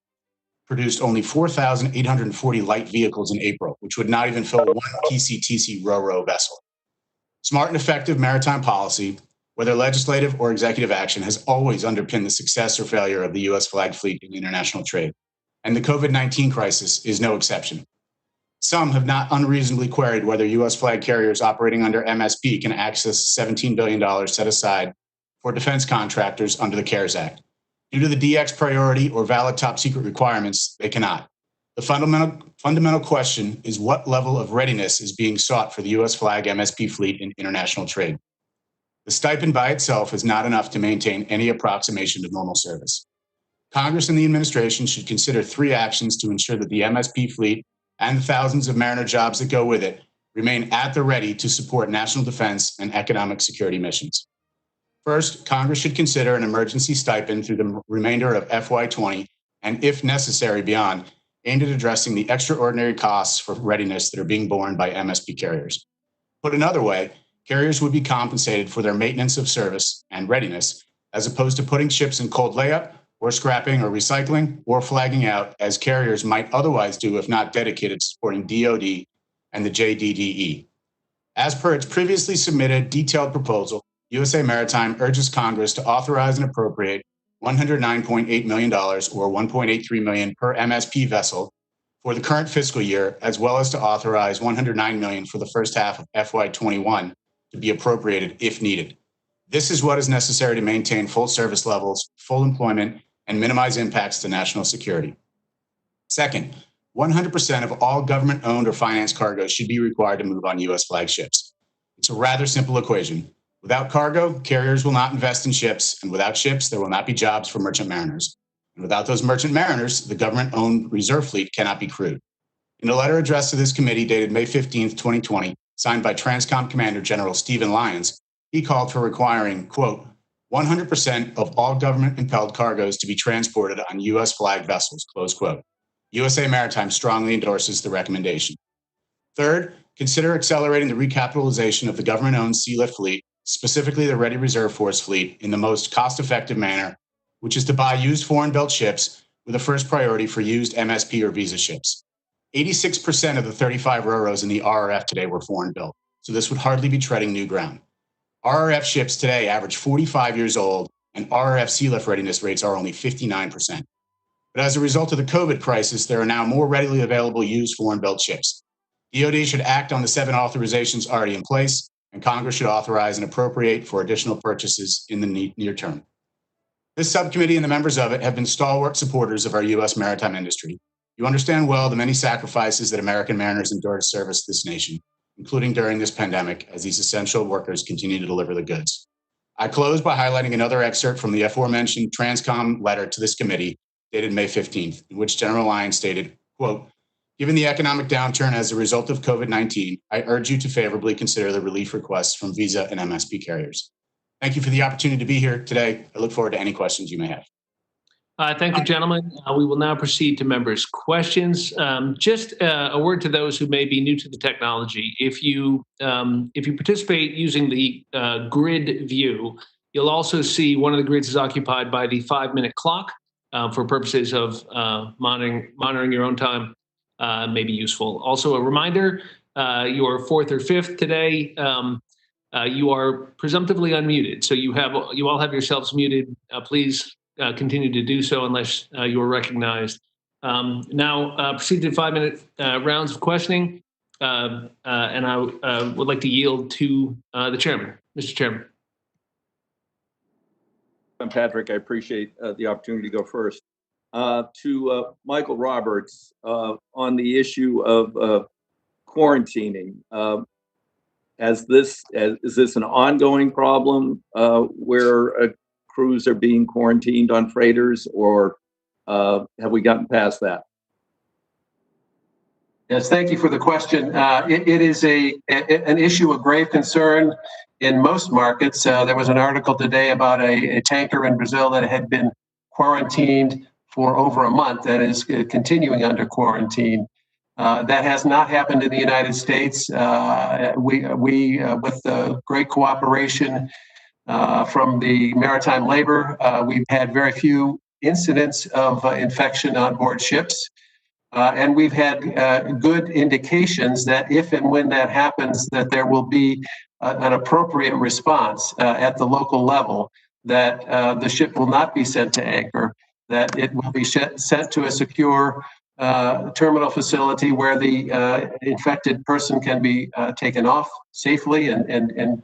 produced only 4,840 light vehicles in April, which would not even fill one PCTC RoRo vessel. Smart and effective maritime policy, whether legislative or executive action, has always underpinned the success or failure of the U.S. flag fleet in international trade. And the COVID-19 crisis is no exception. Some have not unreasonably queried whether U.S. flag carriers operating under MSP can access $17 billion set aside for defense contractors under the CARES Act. Due to the DX priority or valid top secret requirements, they cannot. The fundamental question is what level of readiness is being sought for the U.S. flag MSP fleet in international trade. The stipend by itself is not enough to maintain any approximation to normal service. Congress and the administration should consider 3 actions to ensure that the MSP fleet and the thousands of mariner jobs that go with it remain at the ready to support national defense and economic security missions. First, Congress should consider an emergency stipend through the remainder of FY20 and, if necessary, beyond, aimed at addressing the extraordinary costs for readiness that are being borne by MSP carriers. Put another way, carriers would be compensated for their maintenance of service and readiness, as opposed to putting ships in cold layup or scrapping or recycling or flagging out, as carriers might otherwise do if not dedicated to supporting DoD and the JDDE. As per its previously submitted detailed proposal, USA Maritime urges Congress to authorize and appropriate $109.8 million or $1.83 million per MSP vessel for the current fiscal year, as well as to authorize $109 million for the first half of FY21 to be appropriated if needed. This is what is necessary to maintain full service levels, full employment, and minimize impacts to national security. Second, 100% of all government-owned or financed cargoes should be required to move on U.S. flag ships. It's a rather simple equation. Without cargo, carriers will not invest in ships, and without ships, there will not be jobs for merchant mariners. And without those merchant mariners, the government-owned reserve fleet cannot be crewed. In a letter addressed to this committee dated May 15, 2020, signed by Transcom Commander General Stephen Lyons, he called for requiring, quote, 100% of all government-impelled cargoes to be transported on U.S. flagged vessels, close quote. USA Maritime strongly endorses the recommendation. Third, consider accelerating the recapitalization of the government-owned sealift fleet, specifically the Ready Reserve Force fleet, in the most cost-effective manner, which is to buy used foreign-built ships with a first priority for used MSP or visa ships. 86% of the 35 RoRos in the RRF today were foreign-built, so this would hardly be treading new ground. RRF ships today average 45 years old, and RRF sealift readiness rates are only 59%. But as a result of the COVID crisis, there are now more readily available used foreign-built ships. DoD should act on the 7 authorizations already in place, and Congress should authorize and appropriate for additional purchases in the near term. This subcommittee and the members of it have been stalwart supporters of our U.S. maritime industry. You understand well the many sacrifices that American mariners endure to service this nation, including during this pandemic, as these essential workers continue to deliver the goods. I close by highlighting another excerpt from the aforementioned Transcom letter to this committee, dated May 15th, in which General Lyons stated, quote, given the economic downturn as a result of COVID-19, I urge you to favorably consider the relief requests from visa and MSP carriers. Thank you for the opportunity to be here today. I look forward to any questions you may have. Thank you, gentlemen. We will now proceed to members' questions. Just a word to those who may be new to the technology. If you participate using the grid view, you'll also see one of the grids is occupied by the 5-minute clock for purposes of monitoring your own time. May be useful. Also, a reminder: you're 4th or 5th today. You are presumptively unmuted, so you all have yourselves muted. Please continue to do so unless you are recognized. Now, proceed to 5-minute rounds of questioning, and I would like to yield to the chairman. Mr. Chairman. Patrick, I appreciate the opportunity to go first. To Michael Roberts on the issue of quarantining. Is this an ongoing problem where crews are being quarantined on freighters, or have we gotten past that? Yes, thank you for the question. It is an issue of grave concern in most markets. There was an article today about a tanker in Brazil that had been quarantined for over a month and is continuing under quarantine. That has not happened in the United States. We with the great cooperation from the maritime labor, we've had very few incidents of infection on board ships. And we've had good indications that if and when that happens, that there will be an appropriate response at the local level, that the ship will not be sent to anchor, that it will be sent to a secure terminal facility where the infected person can be taken off safely and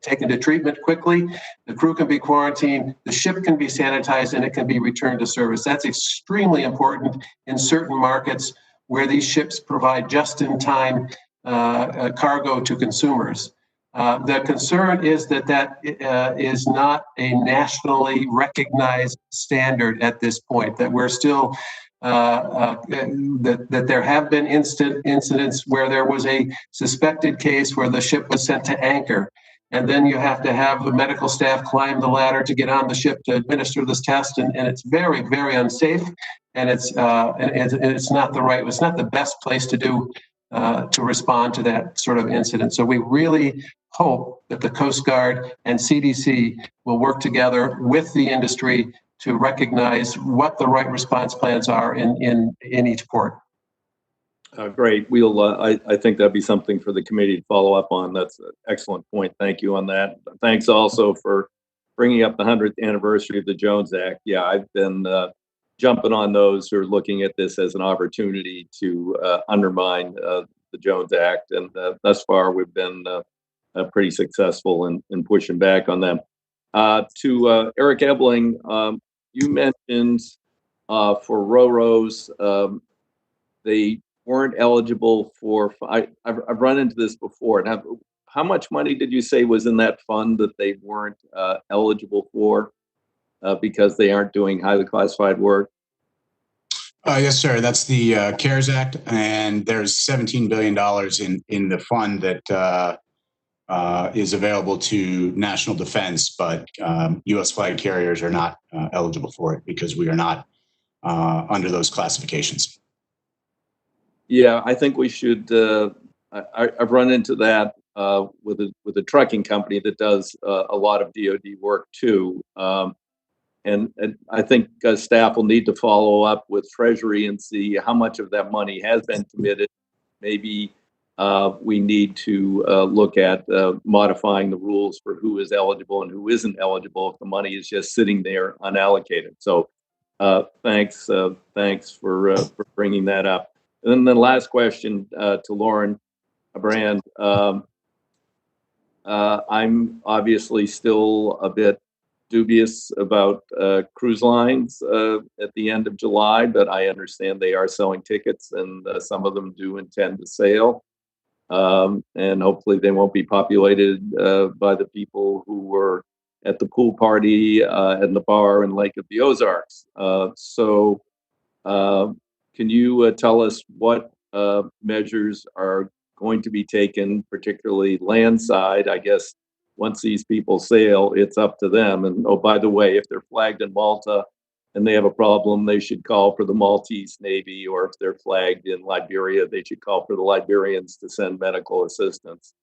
taken to treatment quickly. The crew can be quarantined, the ship can be sanitized, and it can be returned to service. That's extremely important in certain markets where these ships provide just-in-time cargo to consumers. The concern is that is not a nationally recognized standard at this point, that we're still that there have been incidents where there was a suspected case where the ship was sent to anchor, and then you have to have the medical staff climb the ladder to get on the ship to administer this test, and it's very, very unsafe, and it's not it's not the best place to do to respond to that sort of incident. So we really hope that the Coast Guard and CDC will work together with the industry to recognize what the right response plans are in each port. Great. We'll. I think that'd be something for the committee to follow up on. That's an excellent point. Thank you on that. Thanks also for bringing up the 100th anniversary of the Jones Act. Yeah, I've been jumping on those who are looking at this as an opportunity to undermine the Jones Act, and thus far we've been pretty successful in pushing back on them. To Eric Ebling, you mentioned for RoRos, they weren't eligible for. I've run into this before. And how much money did you say was in that fund that they weren't eligible for because they aren't doing highly classified work? Yes, sir. That's the CARES Act, and there's $17 billion in the fund that is available to national defense, but U.S. flag carriers are not eligible for it because we are not under those classifications. Yeah, I think we should. I've run into that with a trucking company that does a lot of DoD work too, and I think staff will need to follow up with Treasury and see how much of that money has been committed. Maybe we need to look at modifying the rules for who is eligible and who isn't eligible if the money is just sitting there unallocated. So thanks for bringing that up. And then the last question to Lauren Brand. I'm obviously still a bit dubious about cruise lines at the end of July, but I understand they are selling tickets, and some of them do intend to sail. And hopefully they won't be populated by the people who were at the pool party and the bar in Lake of the Ozarks. So can you tell us what measures are going to be taken, particularly land side? I guess once these people sail, it's up to them. And oh, by the way, if they're flagged in Malta and they have a problem, they should call for the Maltese Navy, or if they're flagged in Liberia, they should call for the Liberians to send medical assistance.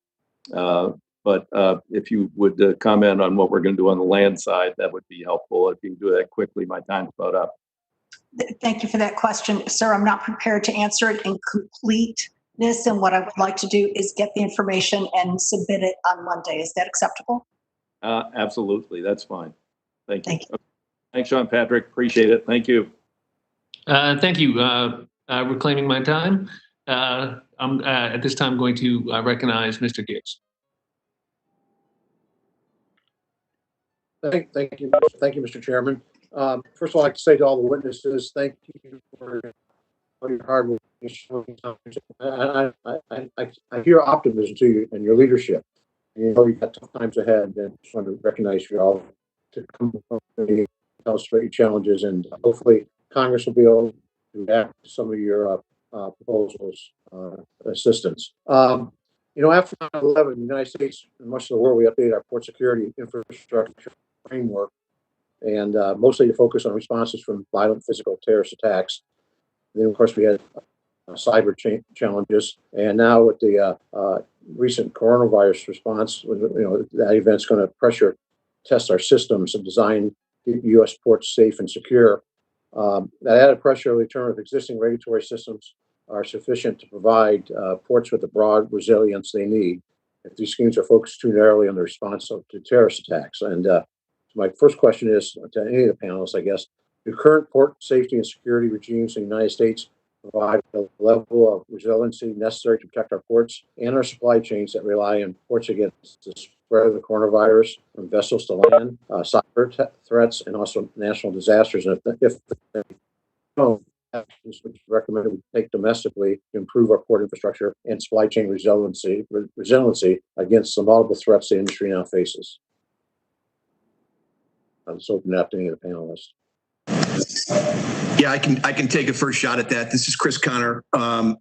But if you would comment on what we're going to do on the land side, that would be helpful. If you can do that quickly, my time's about up. Thank you for that question, sir. I'm not prepared to answer it in completeness, and what I would like to do is get the information and submit it on Monday. Is that acceptable? Absolutely, that's fine. Thank you. Thank you. Thanks, Sean Patrick. Appreciate it. Thank you. Thank you. Reclaiming my time. I'm at this time going to recognize Mr. Gibbs. Thank you, Mr. Chairman. First of all, I'd like to say to all the witnesses, thank you for your hard work. I hear optimism to you and your leadership. You know, you've got tough times ahead, and just want to recognize you all to come and illustrate your challenges, and hopefully Congress will be able to react to some of your proposals, assistance. You know, after 9/11, the United States and much of the world, we updated our port security infrastructure framework, and mostly to focus on responses from violent physical terrorist attacks. And then, of course, we had cyber challenges, and now with the recent coronavirus response, you know, that event's going to pressure test our systems and design U.S. ports safe and secure. That added pressure will determine if existing regulatory systems are sufficient to provide ports with the broad resilience they need if these schemes are focused too narrowly on the response to terrorist attacks. And my first question is to any of the panelists, I guess, do current port safety and security regimes in the United States provide the level of resiliency necessary to protect our ports and our supply chains that rely on ports against the spread of the coronavirus from vessels to land, cyber threats, and also national disasters? And if actions which recommended we take domestically to improve our port infrastructure and supply chain resiliency against the multiple threats the industry now faces. I'm just opening up to any of the panelists. Yeah, I can take a first shot at that. This is Chris Connor, and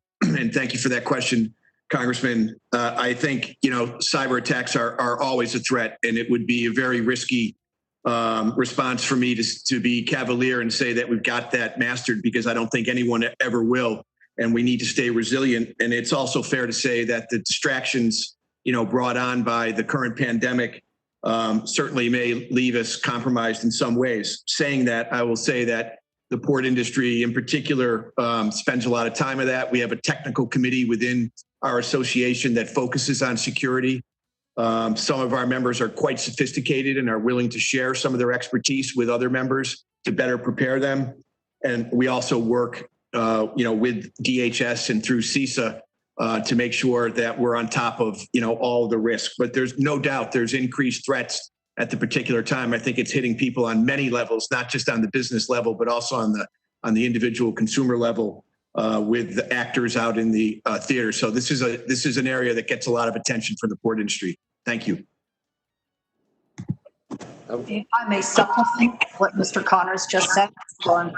thank you for that question, Congressman. I think cyber attacks are always a threat, and it would be a very risky response for me to be cavalier and say that we've got that mastered, because I don't think anyone ever will, and we need to stay resilient. And it's also fair to say that the distractions brought on by the current pandemic certainly may leave us compromised in some ways. Saying that, I will say that the port industry in particular spends a lot of time on that. We have a technical committee within our association that focuses on security. Some of our members are quite sophisticated and are willing to share some of their expertise with other members to better prepare them. And we also work with DHS and through CISA to make sure that we're on top of all of the risks. But there's no doubt there's increased threats at the particular time. I think it's hitting people on many levels, not just on the business level, but also on the individual consumer level with the actors out in the theater. So this is an area that gets a lot of attention from the port industry. Thank you. If I may supplement what Mr. Connors just said, the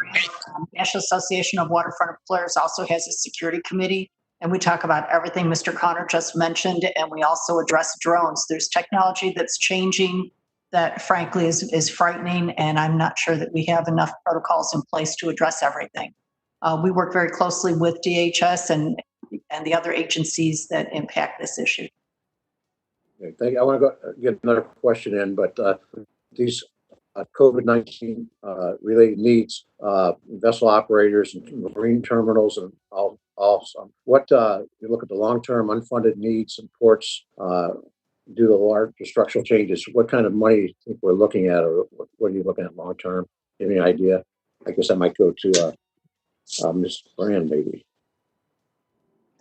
National Association of Waterfront Employers also has a security committee, and we talk about everything Mr. Connor just mentioned, and we also address drones. There's technology that's changing that frankly is frightening, and I'm not sure that we have enough protocols in place to address everything. We work very closely with DHS and the other agencies that impact this issue. Okay, thank you. I want to go get another question in, but these COVID-19 related needs, vessel operators and marine terminals and all what you look at the long-term unfunded needs in ports due to large structural changes, what kind of money do you think we're looking at, or what are you looking at long-term? Any idea? I guess I might go to Ms. Brand, maybe.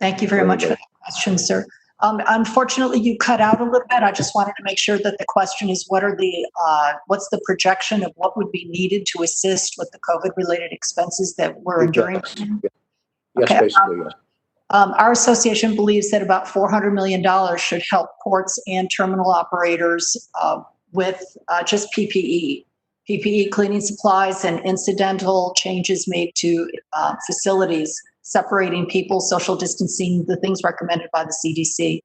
Thank you very much for the question, sir. Unfortunately, you cut out a little bit. I just wanted to make sure that the question is, what's the projection of what would be needed to assist with the COVID-related expenses that we're enduring? Yes, okay. Basically, yes. Our association believes that about $400 million should help ports and terminal operators with just PPE, cleaning supplies, and incidental changes made to facilities, separating people, social distancing, the things recommended by the CDC.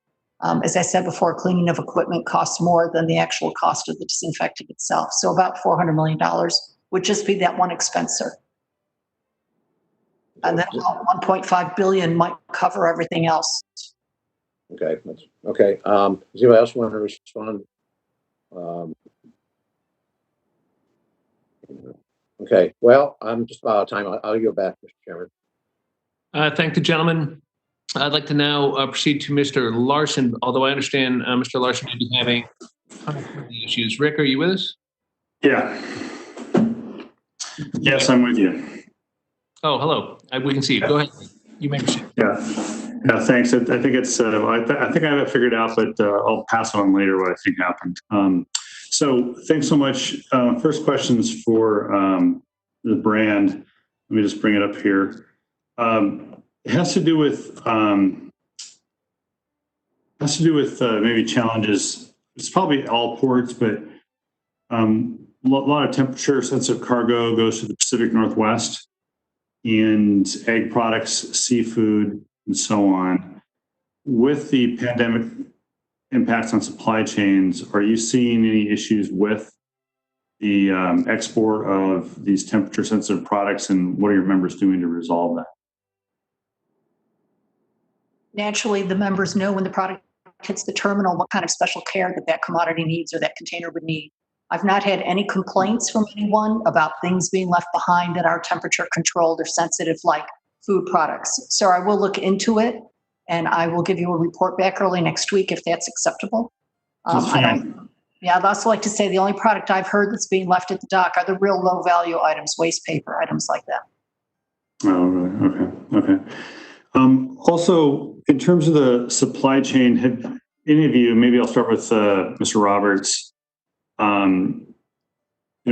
As I said before, cleaning of equipment costs more than the actual cost of the disinfectant itself. So about $400 million would just be that one expense, sir. And then about $1.5 billion might cover everything else. Okay. Okay. Does anybody else want to respond? Okay. Well, I'm just about out of time. I'll go back, Mr. Chairman. Thank the gentleman. I'd like to now proceed to Mr. Larson, although I understand Mr. Larson may be having connectivity issues. Rick, are you with us? Yeah. Yes, I'm with you. Oh, hello. We can see you. Go ahead. You may proceed. Yeah, thanks. I think it's, I think I have it figured out, but I'll pass on later what I think happened. So thanks so much. First questions for the brand. Let me just bring it up here. It has to do with maybe challenges. It's probably all ports, but a lot of temperature sensitive cargo goes to the Pacific Northwest, and egg products, seafood, and so on. With the pandemic impacts on supply chains, are you seeing any issues with the export of these temperature sensitive products, and what are your members doing to resolve that? Naturally, the members know when the product hits the terminal what kind of special care that commodity needs or that container would need. I've not had any complaints from anyone about things being left behind that are temperature controlled or sensitive like food products. So I will look into it, and I will give you a report back early next week if that's acceptable. I'd also like to say the only product I've heard that's being left at the dock are the real low value items, waste paper, items like that. Oh, really? Okay. Also, in terms of the supply chain, have any of you, maybe I'll start with Mr. Roberts,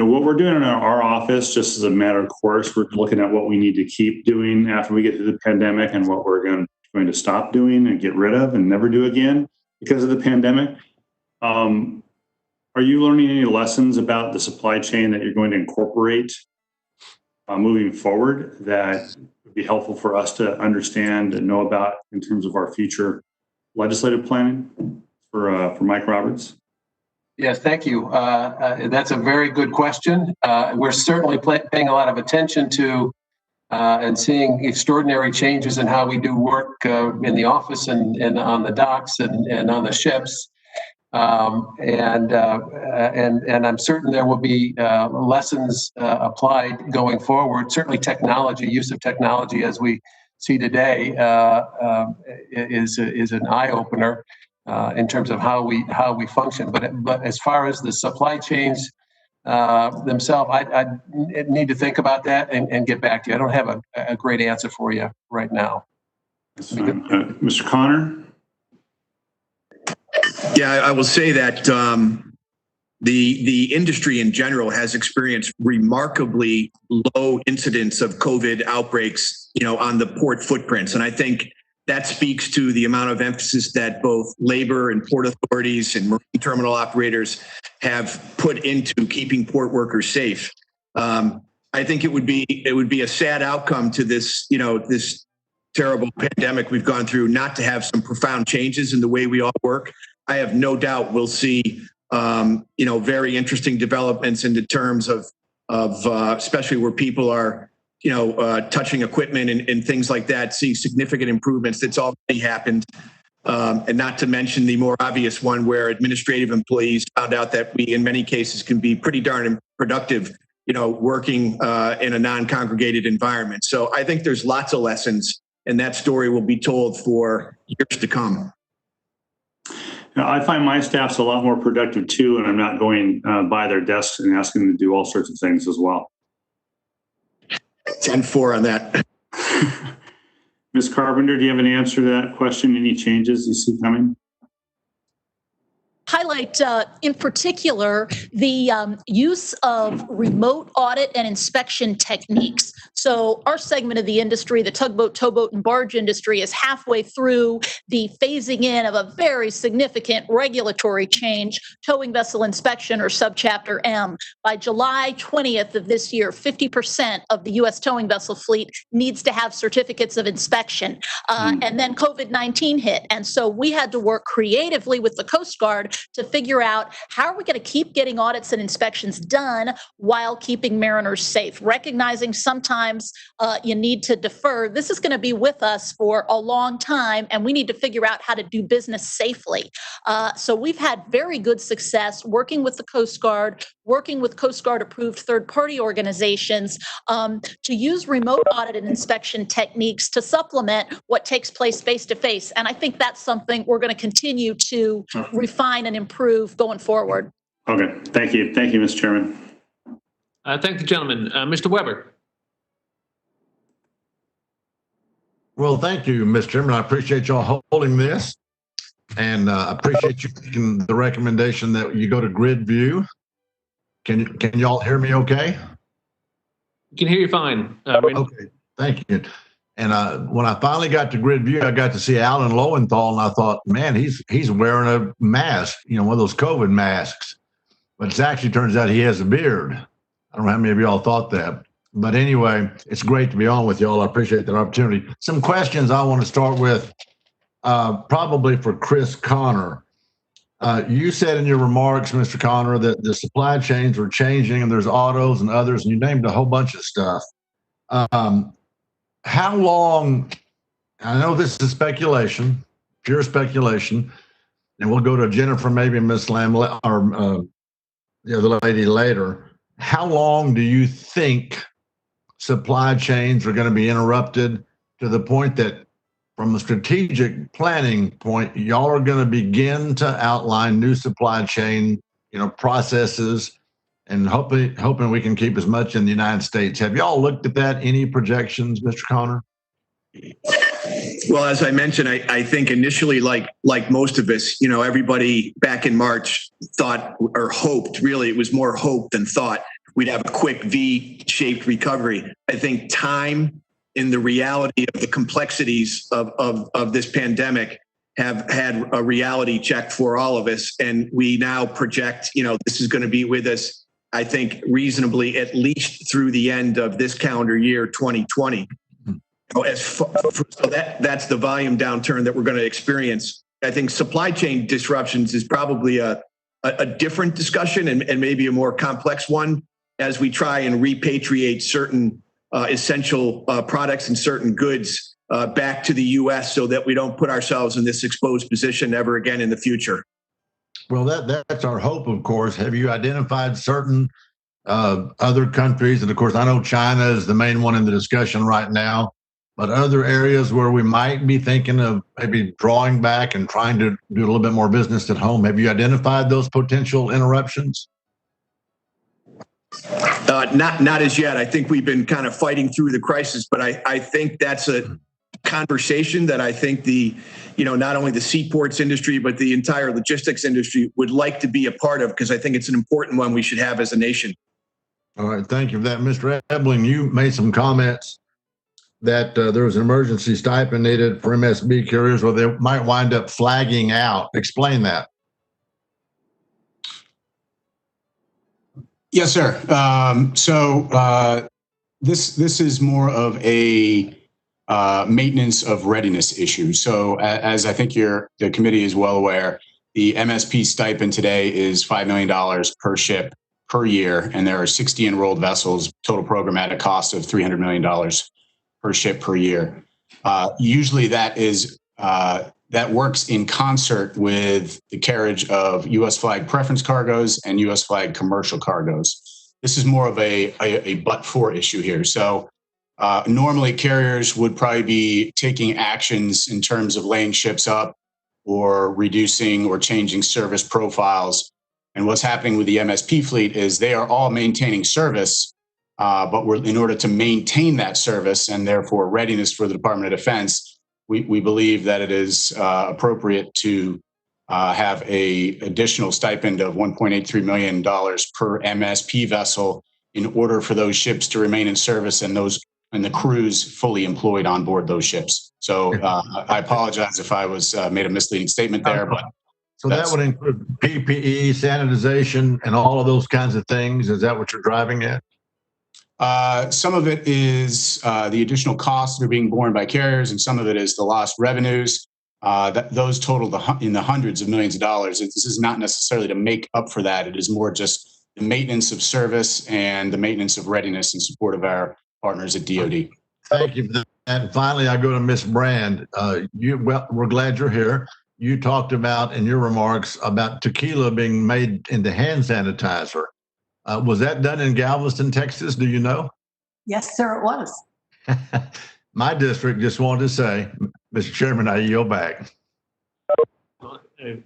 what we're doing in our office, just as a matter of course, we're looking at what we need to keep doing after we get through the pandemic and what we're going to stop doing and get rid of and never do again because of the pandemic. Are you learning any lessons about the supply chain that you're going to incorporate moving forward that would be helpful for us to understand and know about in terms of our future legislative planning for Mike Roberts? Yes, thank you. That's a very good question. We're certainly paying a lot of attention to and seeing extraordinary changes in how we do work in the office and on the docks and on the ships. And I'm certain there will be lessons applied going forward. Certainly use of technology as we see today is an eye opener. In terms of how we function, but as far as the supply chains themselves, I need to think about that and get back to you. I don't have a great answer for you right now. That's fine. Mr. Connor? Yeah, I will say that the industry in general has experienced remarkably low incidence of COVID outbreaks, on the port footprints, and I think that speaks to the amount of emphasis that both labor and port authorities and marine terminal operators have put into keeping port workers safe. I think it would be a sad outcome to this, this terrible pandemic we've gone through, not to have some profound changes in the way we all work. I have no doubt we'll see, very interesting developments in the terms of especially where people are, touching equipment and things like that, seeing significant improvements. That's already happened. And not to mention the more obvious one where administrative employees found out that we, in many cases, can be pretty darn productive, working in a non-congregated environment. So I think there's lots of lessons, and that story will be told for years to come. Now, I find my staff's a lot more productive too, and I'm not going by their desks and asking them to do all sorts of things as well. 10-4 on that. Ms. Carpenter, do you have an answer to that question? Any changes you see coming? Highlight in particular the use of remote audit and inspection techniques. So our segment of the industry, the tugboat, towboat, and barge industry, is halfway through the phasing in of a very significant regulatory change, towing vessel inspection, or subchapter M. By July 20th of this year, 50% of the U.S. towing vessel fleet needs to have certificates of inspection. And then COVID-19 hit. And so we had to work creatively with the Coast Guard to figure out how are we going to keep getting audits and inspections done while keeping mariners safe, recognizing sometimes you need to defer. This is going to be with us for a long time, and we need to figure out how to do business safely. So we've had very good success working with the Coast Guard, working with Coast Guard approved third-party organizations to use remote audit and inspection techniques to supplement what takes place face-to-face. And I think that's something we're going to continue to refine and improve going forward. Okay, thank you. Thank you, Mr. Chairman. Thank the gentleman. Mr. Weber. Well, thank you, Mr. Chairman. I appreciate y'all holding this, and I appreciate you making the recommendation that you go to grid view. Can y'all hear me okay? We can hear you fine. Okay, thank you. And when I finally got to grid view, I got to see Alan Lowenthal, and I thought, man, he's wearing a mask, one of those COVID masks. But it actually turns out he has a beard. I don't know how many of y'all thought that. But anyway, it's great to be on with y'all. I appreciate that opportunity. Some questions I want to start with, probably for Chris Connor. You said in your remarks, Mr. Connor, that the supply chains are changing and there's autos and others, and you named a whole bunch of stuff. How long, I know this is speculation, pure speculation, and we'll go to Jennifer, maybe Ms. Lamb, or the other lady later. How long do you think supply chains are going to be interrupted to the point that from a strategic planning point, y'all are going to begin to outline new supply chain, processes, and hoping we can keep as much in the United States? Have y'all looked at that? Any projections, Mr. Connor? Well, as I mentioned, I think initially, like most of us, everybody back in March thought or hoped, really, it was more hope than thought, we'd have a quick V-shaped recovery. I think time and the reality of the complexities of this pandemic have had a reality check for all of us. And we now project, this is going to be with us, I think, reasonably at least through the end of this calendar year, 2020. So that's the volume downturn that we're going to experience. I think supply chain disruptions is probably a different discussion and maybe a more complex one as we try and repatriate certain essential products and certain goods back to the U.S. so that we don't put ourselves in this exposed position ever again in the future. Well, that's our hope, of course. Have you identified certain other countries? And of course, I know China is the main one in the discussion right now, but other areas where we might be thinking of maybe drawing back and trying to do a little bit more business at home. Have you identified those potential interruptions? Not as yet. I think we've been kind of fighting through the crisis, but I think that's a conversation that I think not only the seaports industry, but the entire logistics industry would like to be a part of, because I think it's an important one we should have as a nation. All right. Thank you for that. Mr. Ebling, you made some comments that there was an emergency stipend needed for MSB carriers where they might wind up flagging out. Explain that. Yes, sir. This is more of a maintenance of readiness issue. So as I think the committee is well aware, the MSP stipend today is $5 million per ship per year, and there are 60 enrolled vessels, total program at a cost of $300 million per ship per year. Usually that works in concert with the carriage of U.S. flag preference cargoes and U.S. flag commercial cargoes. This is more of a but-for issue here. So normally carriers would probably be taking actions in terms of laying ships up or reducing or changing service profiles. And what's happening with the MSP fleet is they are all maintaining service, but in order to maintain that service and therefore readiness for the Department of Defense, we believe that it is appropriate to have a additional stipend of $1.83 million per MSP vessel in order for those ships to remain in service and the crews fully employed on board those ships. So I apologize if I made a misleading statement there, but so that would include PPE, sanitization, and all of those kinds of things. Is that what you're driving at? Some of it is the additional costs that are being borne by carriers, and some of it is the lost revenues. Those total in the hundreds of millions of dollars. This is not necessarily to make up for that. It is more just the maintenance of service and the maintenance of readiness in support of our partners at DoD. Thank you for that. And finally, I go to Ms. Brand. We're glad you're here. You talked about in your remarks about tequila being made into hand sanitizer. Was that done in Galveston, Texas? Do you know? Yes, sir, it was. My district just wanted to say, Mr. Chairman, I yield back.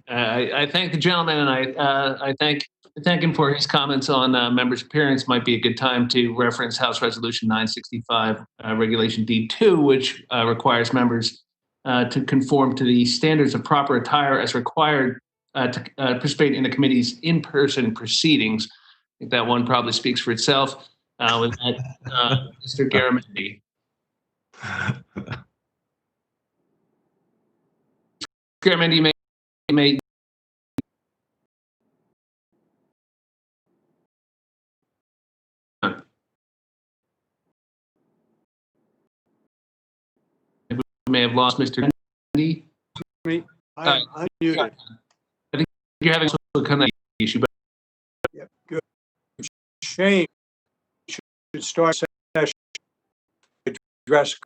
I thank the gentleman, and I thank him for his comments on members' appearance. Might be a good time to reference House Resolution 965, Regulation D2, which requires members to conform to the standards of proper attire as required to participate in the committee's in-person proceedings. I think that one probably speaks for itself. With that, Mr. Garamendi. Garamendi, you may we may have lost Mr. Garamendi. I'm muted. I think you're having some kind of issue, but Yep, good. Shame should start session to address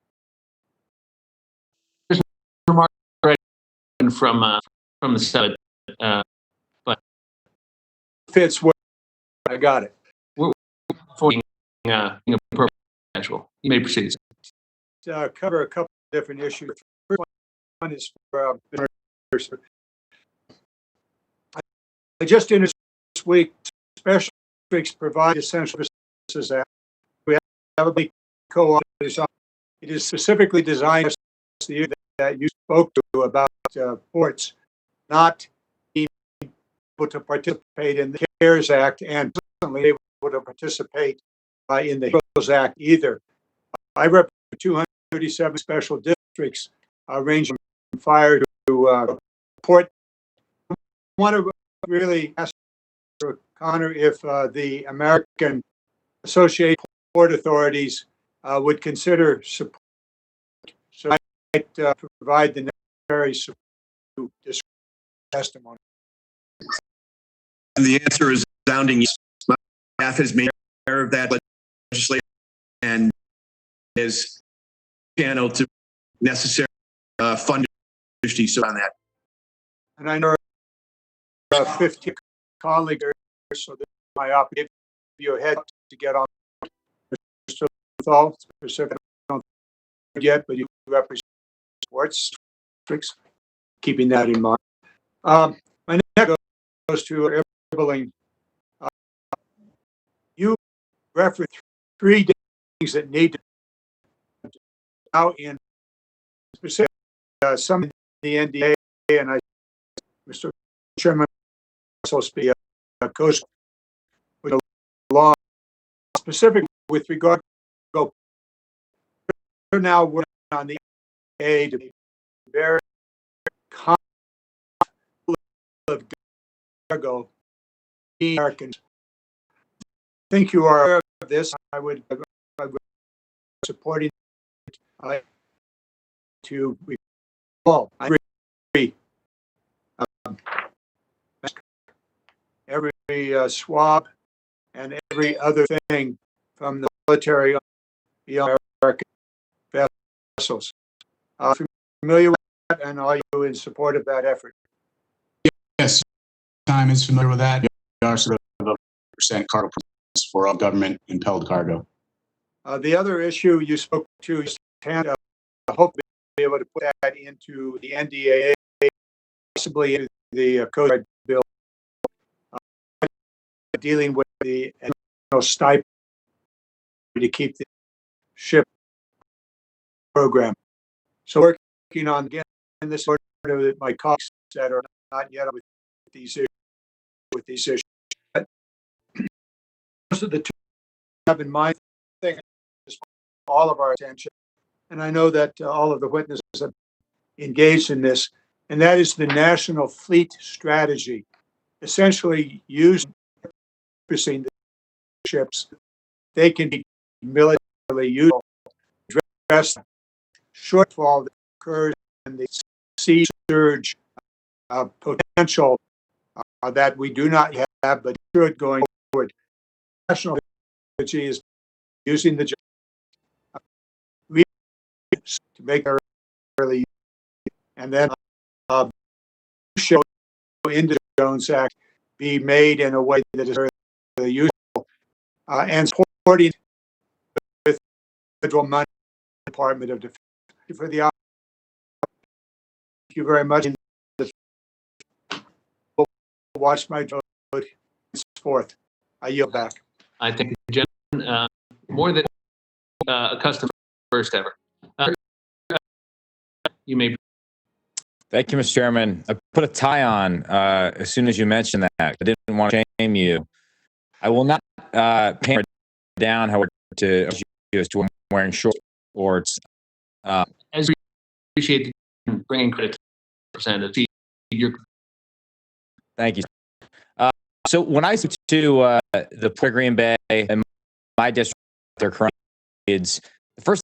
remark from the Senate, but fits where I got it. we're for appropriate schedule. You may proceed. Cover a couple of different issues. First one is for I just in this week, special districts provide essential services act. We have a big co-op. It is specifically designed that you spoke to about ports not being able to participate in the CARES Act and recently able to participate in the Heroes Act either. I represent 237 special districts ranging from fire to port. I want to really ask Connor if the American Association of Port Authorities would consider support, so I might provide the necessary support to this testimony. And the answer is resounding yes. My staff has made aware of that legislation and is channeled to necessary funding on that. And I know 50 colleagues, so this is my opportunity to give you a head to get on. Mr. Thal, specific, I don't know yet, but you represent sports districts, keeping that in mind. My next goes to Eberling. You referenced 3 things that need to be out in specific, some in the NDA, and I, Mr. Chairman, supposed to be a coast with a law specific with regard to we're now working on the NDA to be very confident of cargo Americans. I think you are aware of this. I would supporting to recall. I agree. Every swab and every other thing from the military beyond American vessels. Familiar with that, and are you in support of that effort? Yes, time is familiar with that. We are sort of a percent cargo for all government impelled cargo. The other issue you spoke to is I hope to be able to put that into the NDAA, possibly into the Code bill, dealing with the stipend to keep the ship program. So working on again in this order that my colleagues that are not yet with these issues. Those are the two I have in mind. Thing is all of our attention, and I know that all of the witnesses have engaged in this, and that is the National Fleet Strategy, essentially using the ships. They can be militarily used to address shortfall that occurs in the sea surge potential that we do not have, but should going forward. National strategy is using the to make our early, and then show into the Jones Act be made in a way that is really useful and supporting with federal money, Department of Defense. For the thank you very much. Watch my vote forth. I yield back. I think the gentleman more than accustomed first ever. You may. Thank you, Mr. Chairman. I put a tie on as soon as you mentioned that. I didn't want to shame you. I will not paint it down, however, to you as to I'm wearing shorts. As we appreciate bringing credit to Representative. Thank you. So when I spoke to the Port of Green Bay and my district, their current needs, the first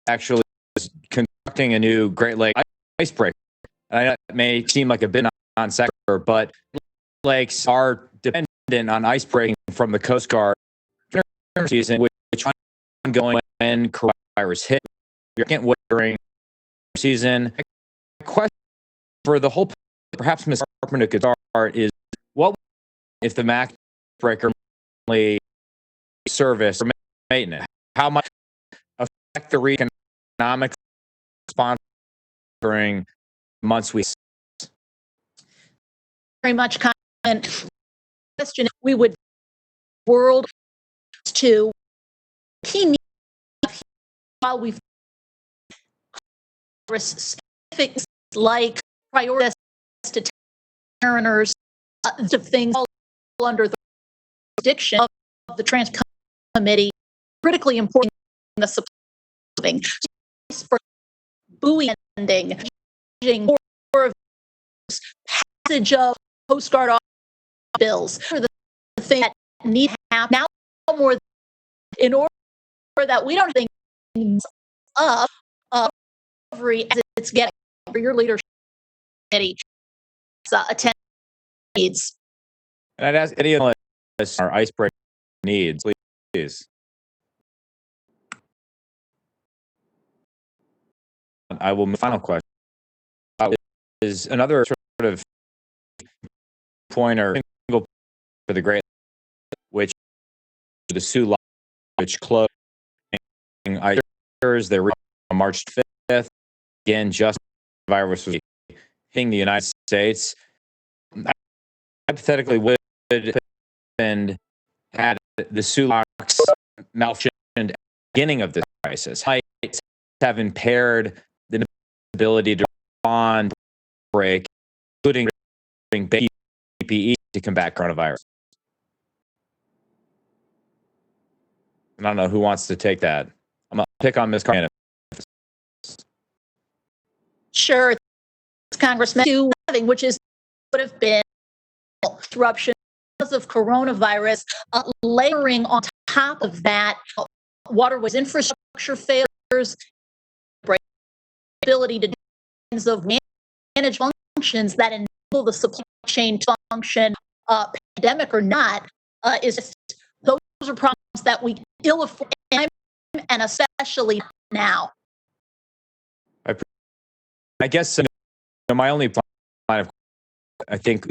actually was constructing a new Great Lake icebreaker. I know it may seem like a bit non-sequitur, but lakes are dependent on ice breaking from the Coast Guard season, which ongoing when coronavirus hit. We can't wait during season. My question for the whole, perhaps Ms. Hartman could start, is what if the MAC breaker service or maintenance? How much affect the economic response during months we very much comment question we would world to key needs while we've specific like priority to mariners of things all under the jurisdiction of the Transport Committee, critically important in the supply buoy ending, passage of Coast Guard bills for the thing that need to happen now more in order that we don't think up recovery as it's getting for your leadership committee attend needs. And I'd ask any of our icebreaker needs, please. I will move final question. Is another sort of pointer single for the Great, which the Sioux Lodge, which closed they're on March 5th. Again, just the virus was hitting the United States. Hypothetically, would and had the Sioux Locks malfunctioned at the beginning of this crisis, might have impaired the ability to respond, break, including PPE to combat coronavirus. I don't know who wants to take that. I'm gonna pick on Ms. Carney. Sure, Congressman, which is would have been disruption because of coronavirus, layering on top of that waterways infrastructure failures, ability to of manage functions that enable the supply chain to function, pandemic or not, is just, those are problems that we ill afford, and especially now. I guess my only line of, I think we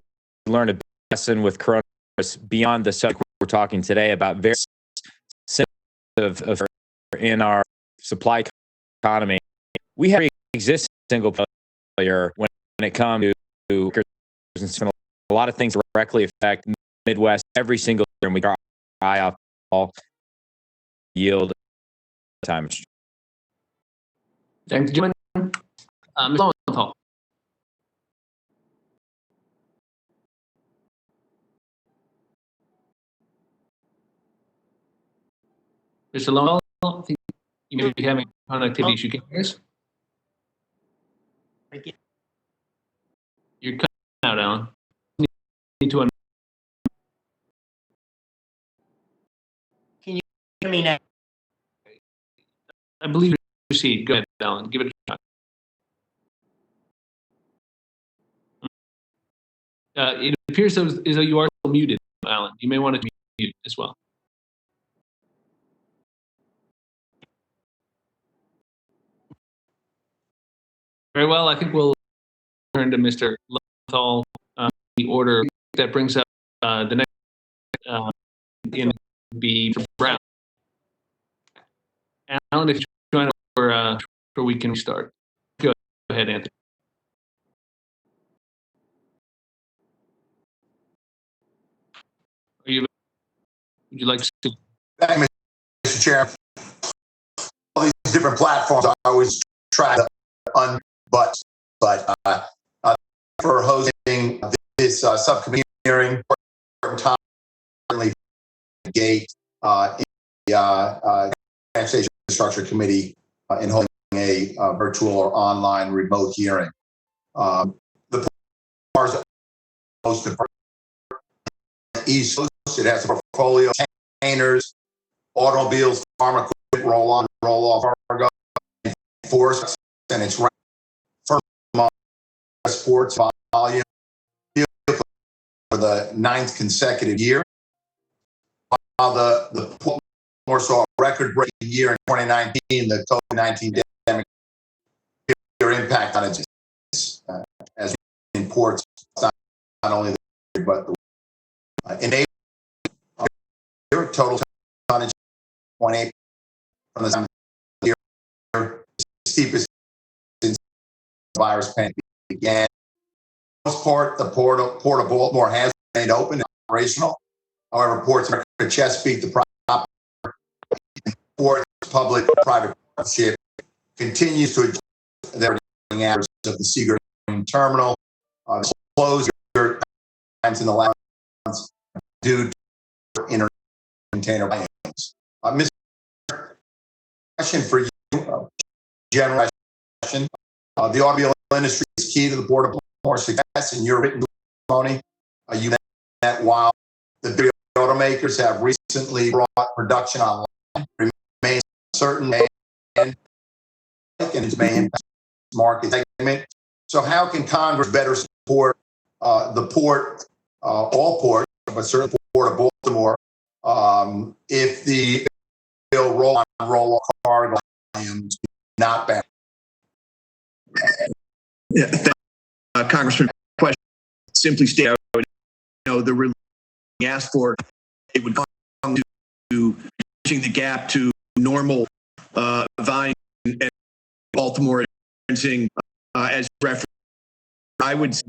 learned a lesson with coronavirus beyond the subject we're talking today about various of in our supply economy. We have existing single player when it comes to a lot of things directly affect the Midwest every single year, and we draw our eye off all yield time. Thanks, gentlemen. Ms. Lowenthal. Mr. Lowenthal, I think you may be having connectivity issue. Can you hear us? You're cutting out, Alan. Need to Can you hear me now? I believe you proceed. Go ahead, Alan. Give it a shot. It appears as though you are still muted, Alan. You may want to mute as well. Very well. I think we'll turn to Mr. Lowenthal. The order that brings up the next in be Brown. Alan, if you join us for we can restart. Go ahead, Anthony. Would you like to? Thank you, Mr. Chair. All these different platforms, I always try to unbut, but for hosting this subcommittee hearing, timely gate in the Transportation Infrastructure Committee in holding a virtual or online remote hearing. The PAR's host of East Coast. It has a portfolio of containers, automobiles, farm equipment, roll on, roll off cargo, force, and it's ranked first among sports volume for the 9th consecutive year. While the more saw a record-breaking year in 2019, the COVID-19 pandemic impact on its as imports not only the but the in April, total tonnage 0.8 from the year, the steepest since the virus pandemic began. For the most part, the port of Baltimore has remained open and operational. However, ports in Chesapeake, the port public-private partnership continues to adjust their hours of the Seagirt terminal. Closed times in the last months due to container buy-ins. Mr. Question for you, general question. The automobile industry is key to the Board of more success in your written testimony. You that while the big automakers have recently brought production online, remains certain and its may impact market segment. So how can Congress better support the port, all ports, but certainly the Port of Baltimore, if the bill roll cargo volumes not bad? Yeah, Congressman, question simply state, the relief asked for, it would come to bridging the gap to normal volume and Baltimore experiencing, as referenced. I would say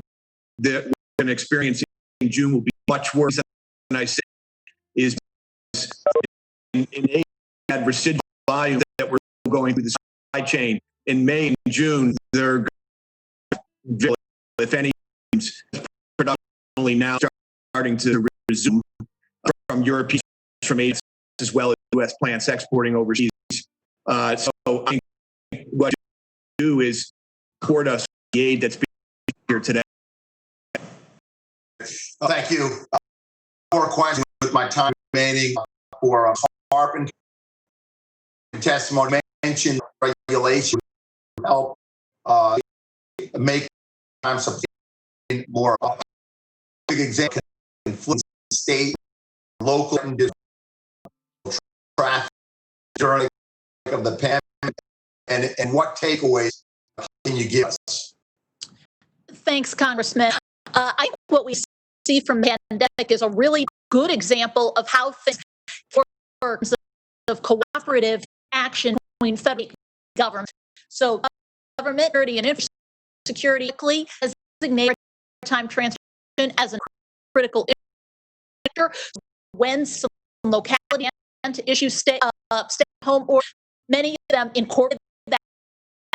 that what we're experiencing in June will be much worse than I said, is in April, we had residual volume that we're going through the supply chain. In May and June, they're, if any, production only now starting to resume from European, from Asia, as well as U.S. plants exporting overseas. So I think what you do is support us the aid that's being here today. Thank you. More questions with my time remaining for Carpenter. Testimony mentioned regulation help make time supply more. Big example influence state, local, and traffic during of the pandemic, and what takeaways can you give us? Thanks, Congressman. I think what we see from the pandemic is a really good example of how things work of cooperative action between federal government. So government security and infrastructure has designated maritime transportation as a critical infrastructure. When some locality and to issue stay-at-home orders, many of them incorporated that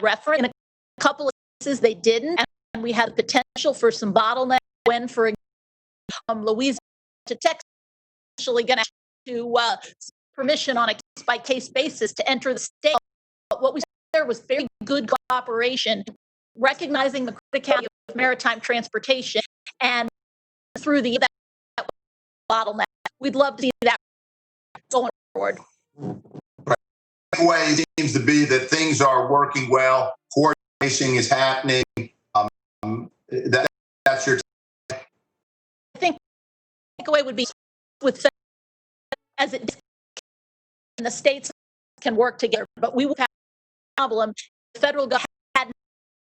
reference. In a couple of cases, they didn't, and we had the potential for some bottleneck when, for example, from Louisiana to Texas, actually going to permission on a case-by-case basis to enter the state. But what we saw there was very good cooperation, recognizing the criticality of maritime transportation, and through that bottleneck. We'd love to see that going forward. The way seems to be that things are working well, coordination is happening. That's your. I think the takeaway would be with as it and the states can work together, but we will have a problem. The federal government had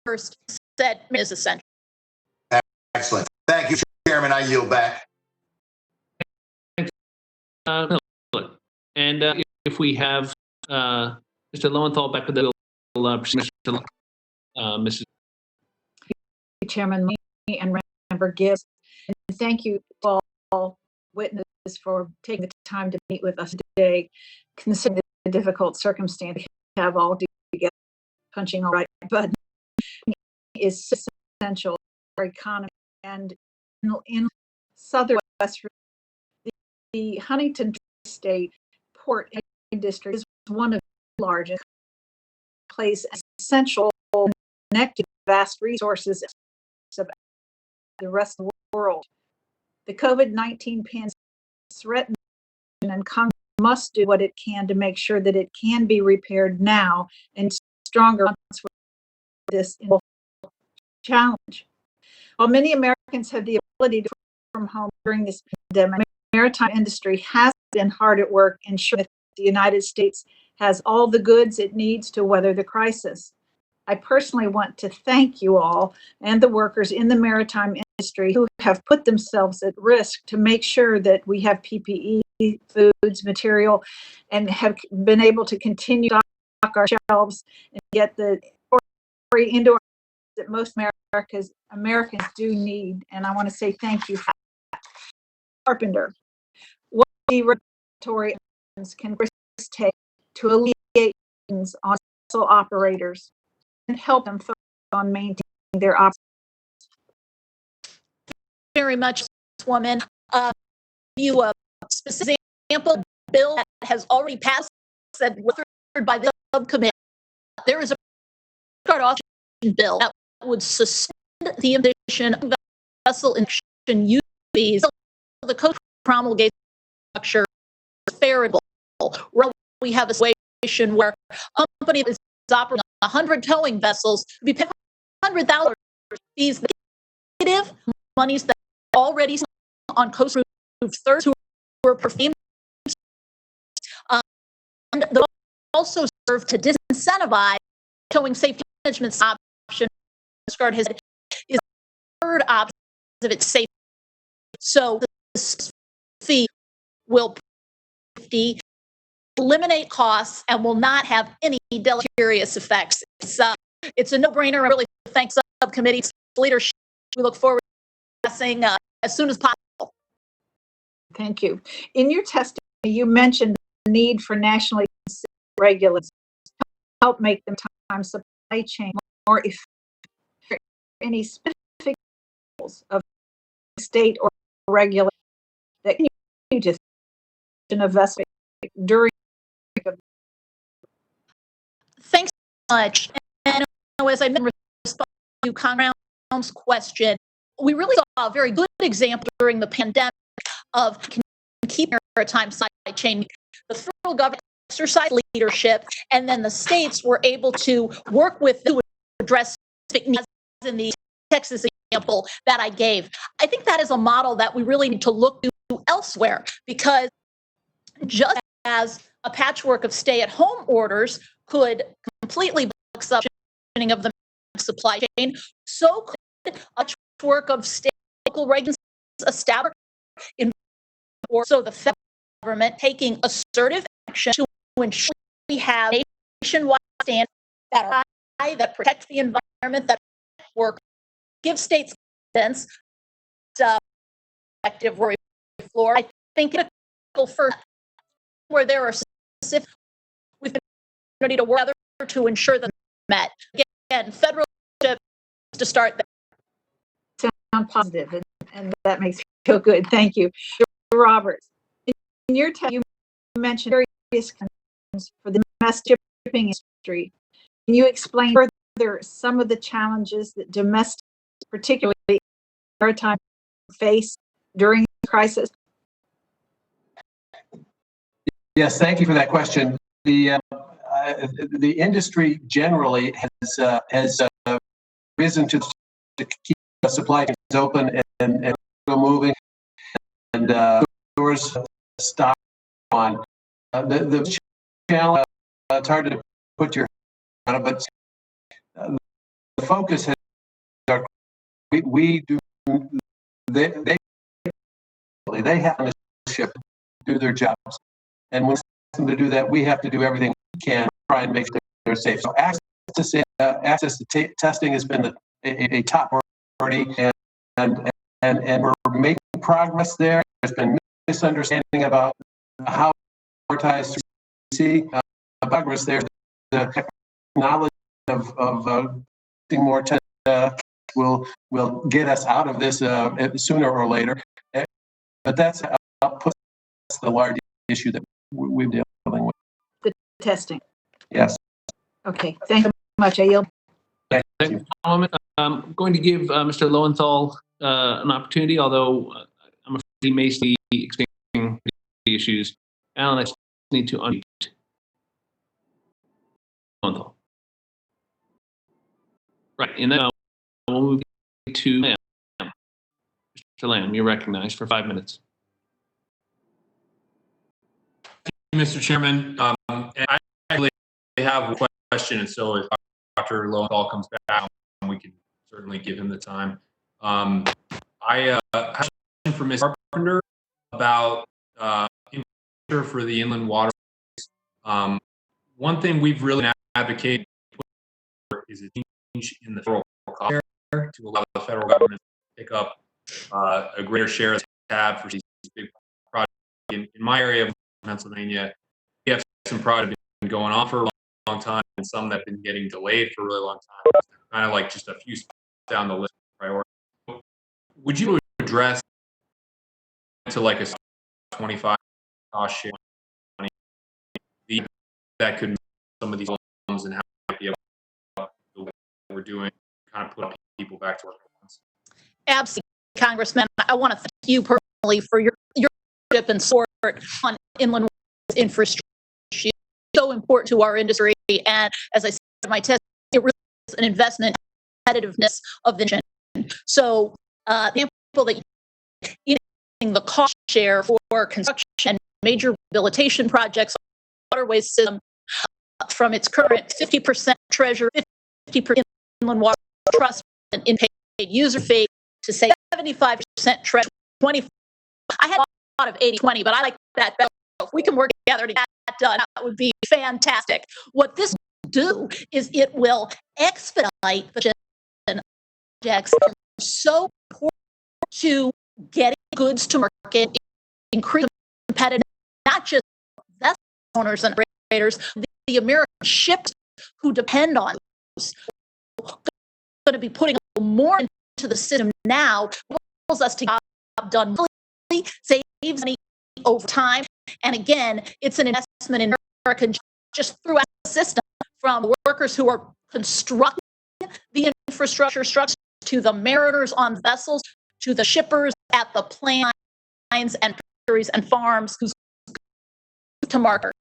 first said is essential. Excellent. Thank you, Chairman. I yield back. And if we have Mr. Lowenthal back with the Mrs. Chairman and Member Gibbs, and thank you to all witnesses for taking the time to meet with us today. Considering the difficult circumstance we have all together, punching all right button is essential for our economy. And in southern West Virginia, the Huntington State Port District is one of the largest, plays essential, connected vast resources of the rest of the world. The COVID-19 pandemic threatens, and Congress must do what it can to make sure that it can be repaired now and stronger for this challenge. While many Americans have the ability to work from home during this pandemic, the maritime industry has been hard at work ensuring that the United States has all the goods it needs to weather the crisis. I personally want to thank you all and the workers in the maritime industry who have put themselves at risk to make sure that we have PPE, foods, material, and have been able to continue to stock our shelves and get the indoor that most Americans do need. And I want to say thank you. Carpenter, what regulatory actions can Congress take to alleviate burdens on vessel operators and help them focus on maintaining their operations? Very much, woman. You a specific example bill that has already passed and was referred by the subcommittee. There is a card auction bill that would suspend the imposition of vessel inspection use fees. The code promulgates structure favorable. We have a situation where a company that is operating 100 towing vessels would be paying $100 fees negative monies that are already on coast approved thirds who were performing. And those also serve to disincentivize towing safety management option. Coast Guard has is the third option of its safety. So this fee will eliminate costs and will not have any deleterious effects. It's a no-brainer. I really thank subcommittee's leadership. We look forward to passing as soon as possible. Thank you. In your testimony, you mentioned the need for nationally regulations to help make the maritime supply chain more effective. Any specific examples of state or regulation that you just of vessel during? Thanks so much. And as I mentioned, responding to Congress's question, we really saw a very good example during the pandemic of keeping maritime supply chain. The federal government exercised leadership, and then the states were able to work with to address specific needs in the Texas example that I gave. I think that is a model that we really need to look to elsewhere, because just as a patchwork of stay-at-home orders could completely block substituting of the supply chain, so could a patchwork of state local regulations established in, or so the federal government taking assertive action to ensure we have nationwide standards that are high, that protect the environment, that work, give states confidence, effective floor. I think it's first where there are specific, we've been ready to work together to ensure that met. Again, federal to start there. Sound positive, and that makes me feel good. Thank you. Roberts, in your time, you mentioned various concerns for the domestic shipping industry. Can you explain further some of the challenges that domestic, particularly maritime, face during the crisis? Yes, thank you for that question. The industry generally has risen to keep the supply chains open and moving, and doors stop on. The challenge, it's hard to put your on it, but the focus has we do they have to ship, do their jobs. And when we to do that, we have to do everything we can to try and make sure they're safe. So access to testing has been a top priority, and we're making progress there. There's been misunderstanding about how prioritized see progress there. The knowledge of doing more tests will get us out of this sooner or later. But that's the large issue that we're dealing with. The testing. Yes. Okay. Thank you much. I yield. Thank you. I'm going to give Mr. Lowenthal an opportunity, although I'm afraid he may be experiencing the issues. Alan, I need to unmute. Lowenthal. Right. And then we'll move to Lamb. Mr. Lamb, you're recognized for 5 minutes. Mr. Chairman, and I actually have a question, and so if Dr. Lowenthal comes back, we can certainly give him the time. I have a question for Ms. Carpenter about infrastructure for the inland water. One thing we've really advocated for is a change in the federal cost share to allow the federal government to pick up a greater share of the tab for these big projects. In my area of Pennsylvania, we have some projects been going on for a long time, and some that have been getting delayed for a really long time. Kind of like just a few spots down the list of priorities. Would you address to like a 25 cost share that could some of these problems and how we might be able to the way we're doing, kind of put people back to work at once. Absolutely, Congressman. I want to thank you personally for your leadership and support on inland infrastructure. It's so important to our industry. And as I said in my test, it really is an investment in competitiveness of the nation. So the example that you the cost share for construction and major rehabilitation projects on the waterways system from its current 50% treasury, 50% inland water trust and in-paid user fee to say 75% treasury, 20. I had a lot of 80-20, but I like that better. If we can work together to get that done, that would be fantastic. What this will do is it will expedite the projects so important to getting goods to market, increase competitive, not just vessel owners and operators, the American ships who depend on those. Going to be putting more into the system now, allows us to get the job done, really saves money over time. And again, it's an investment in America just throughout the system, from workers who are constructing the infrastructure structures to the mariners on vessels, to the shippers at the plant lines and factories and farms who's to market.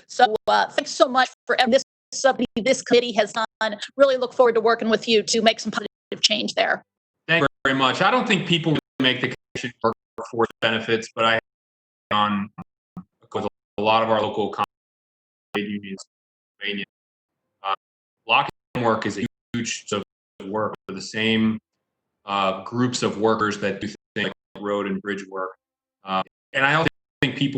So thanks so much for this subcommittee. This committee has done. Really look forward to working with you to make some positive change there. Thank you very much. I don't think people make the connection for workforce benefits, but I on with a lot of our local unions, lock-in work is a huge of work for the same groups of workers that do things like road and bridge work. And I don't think people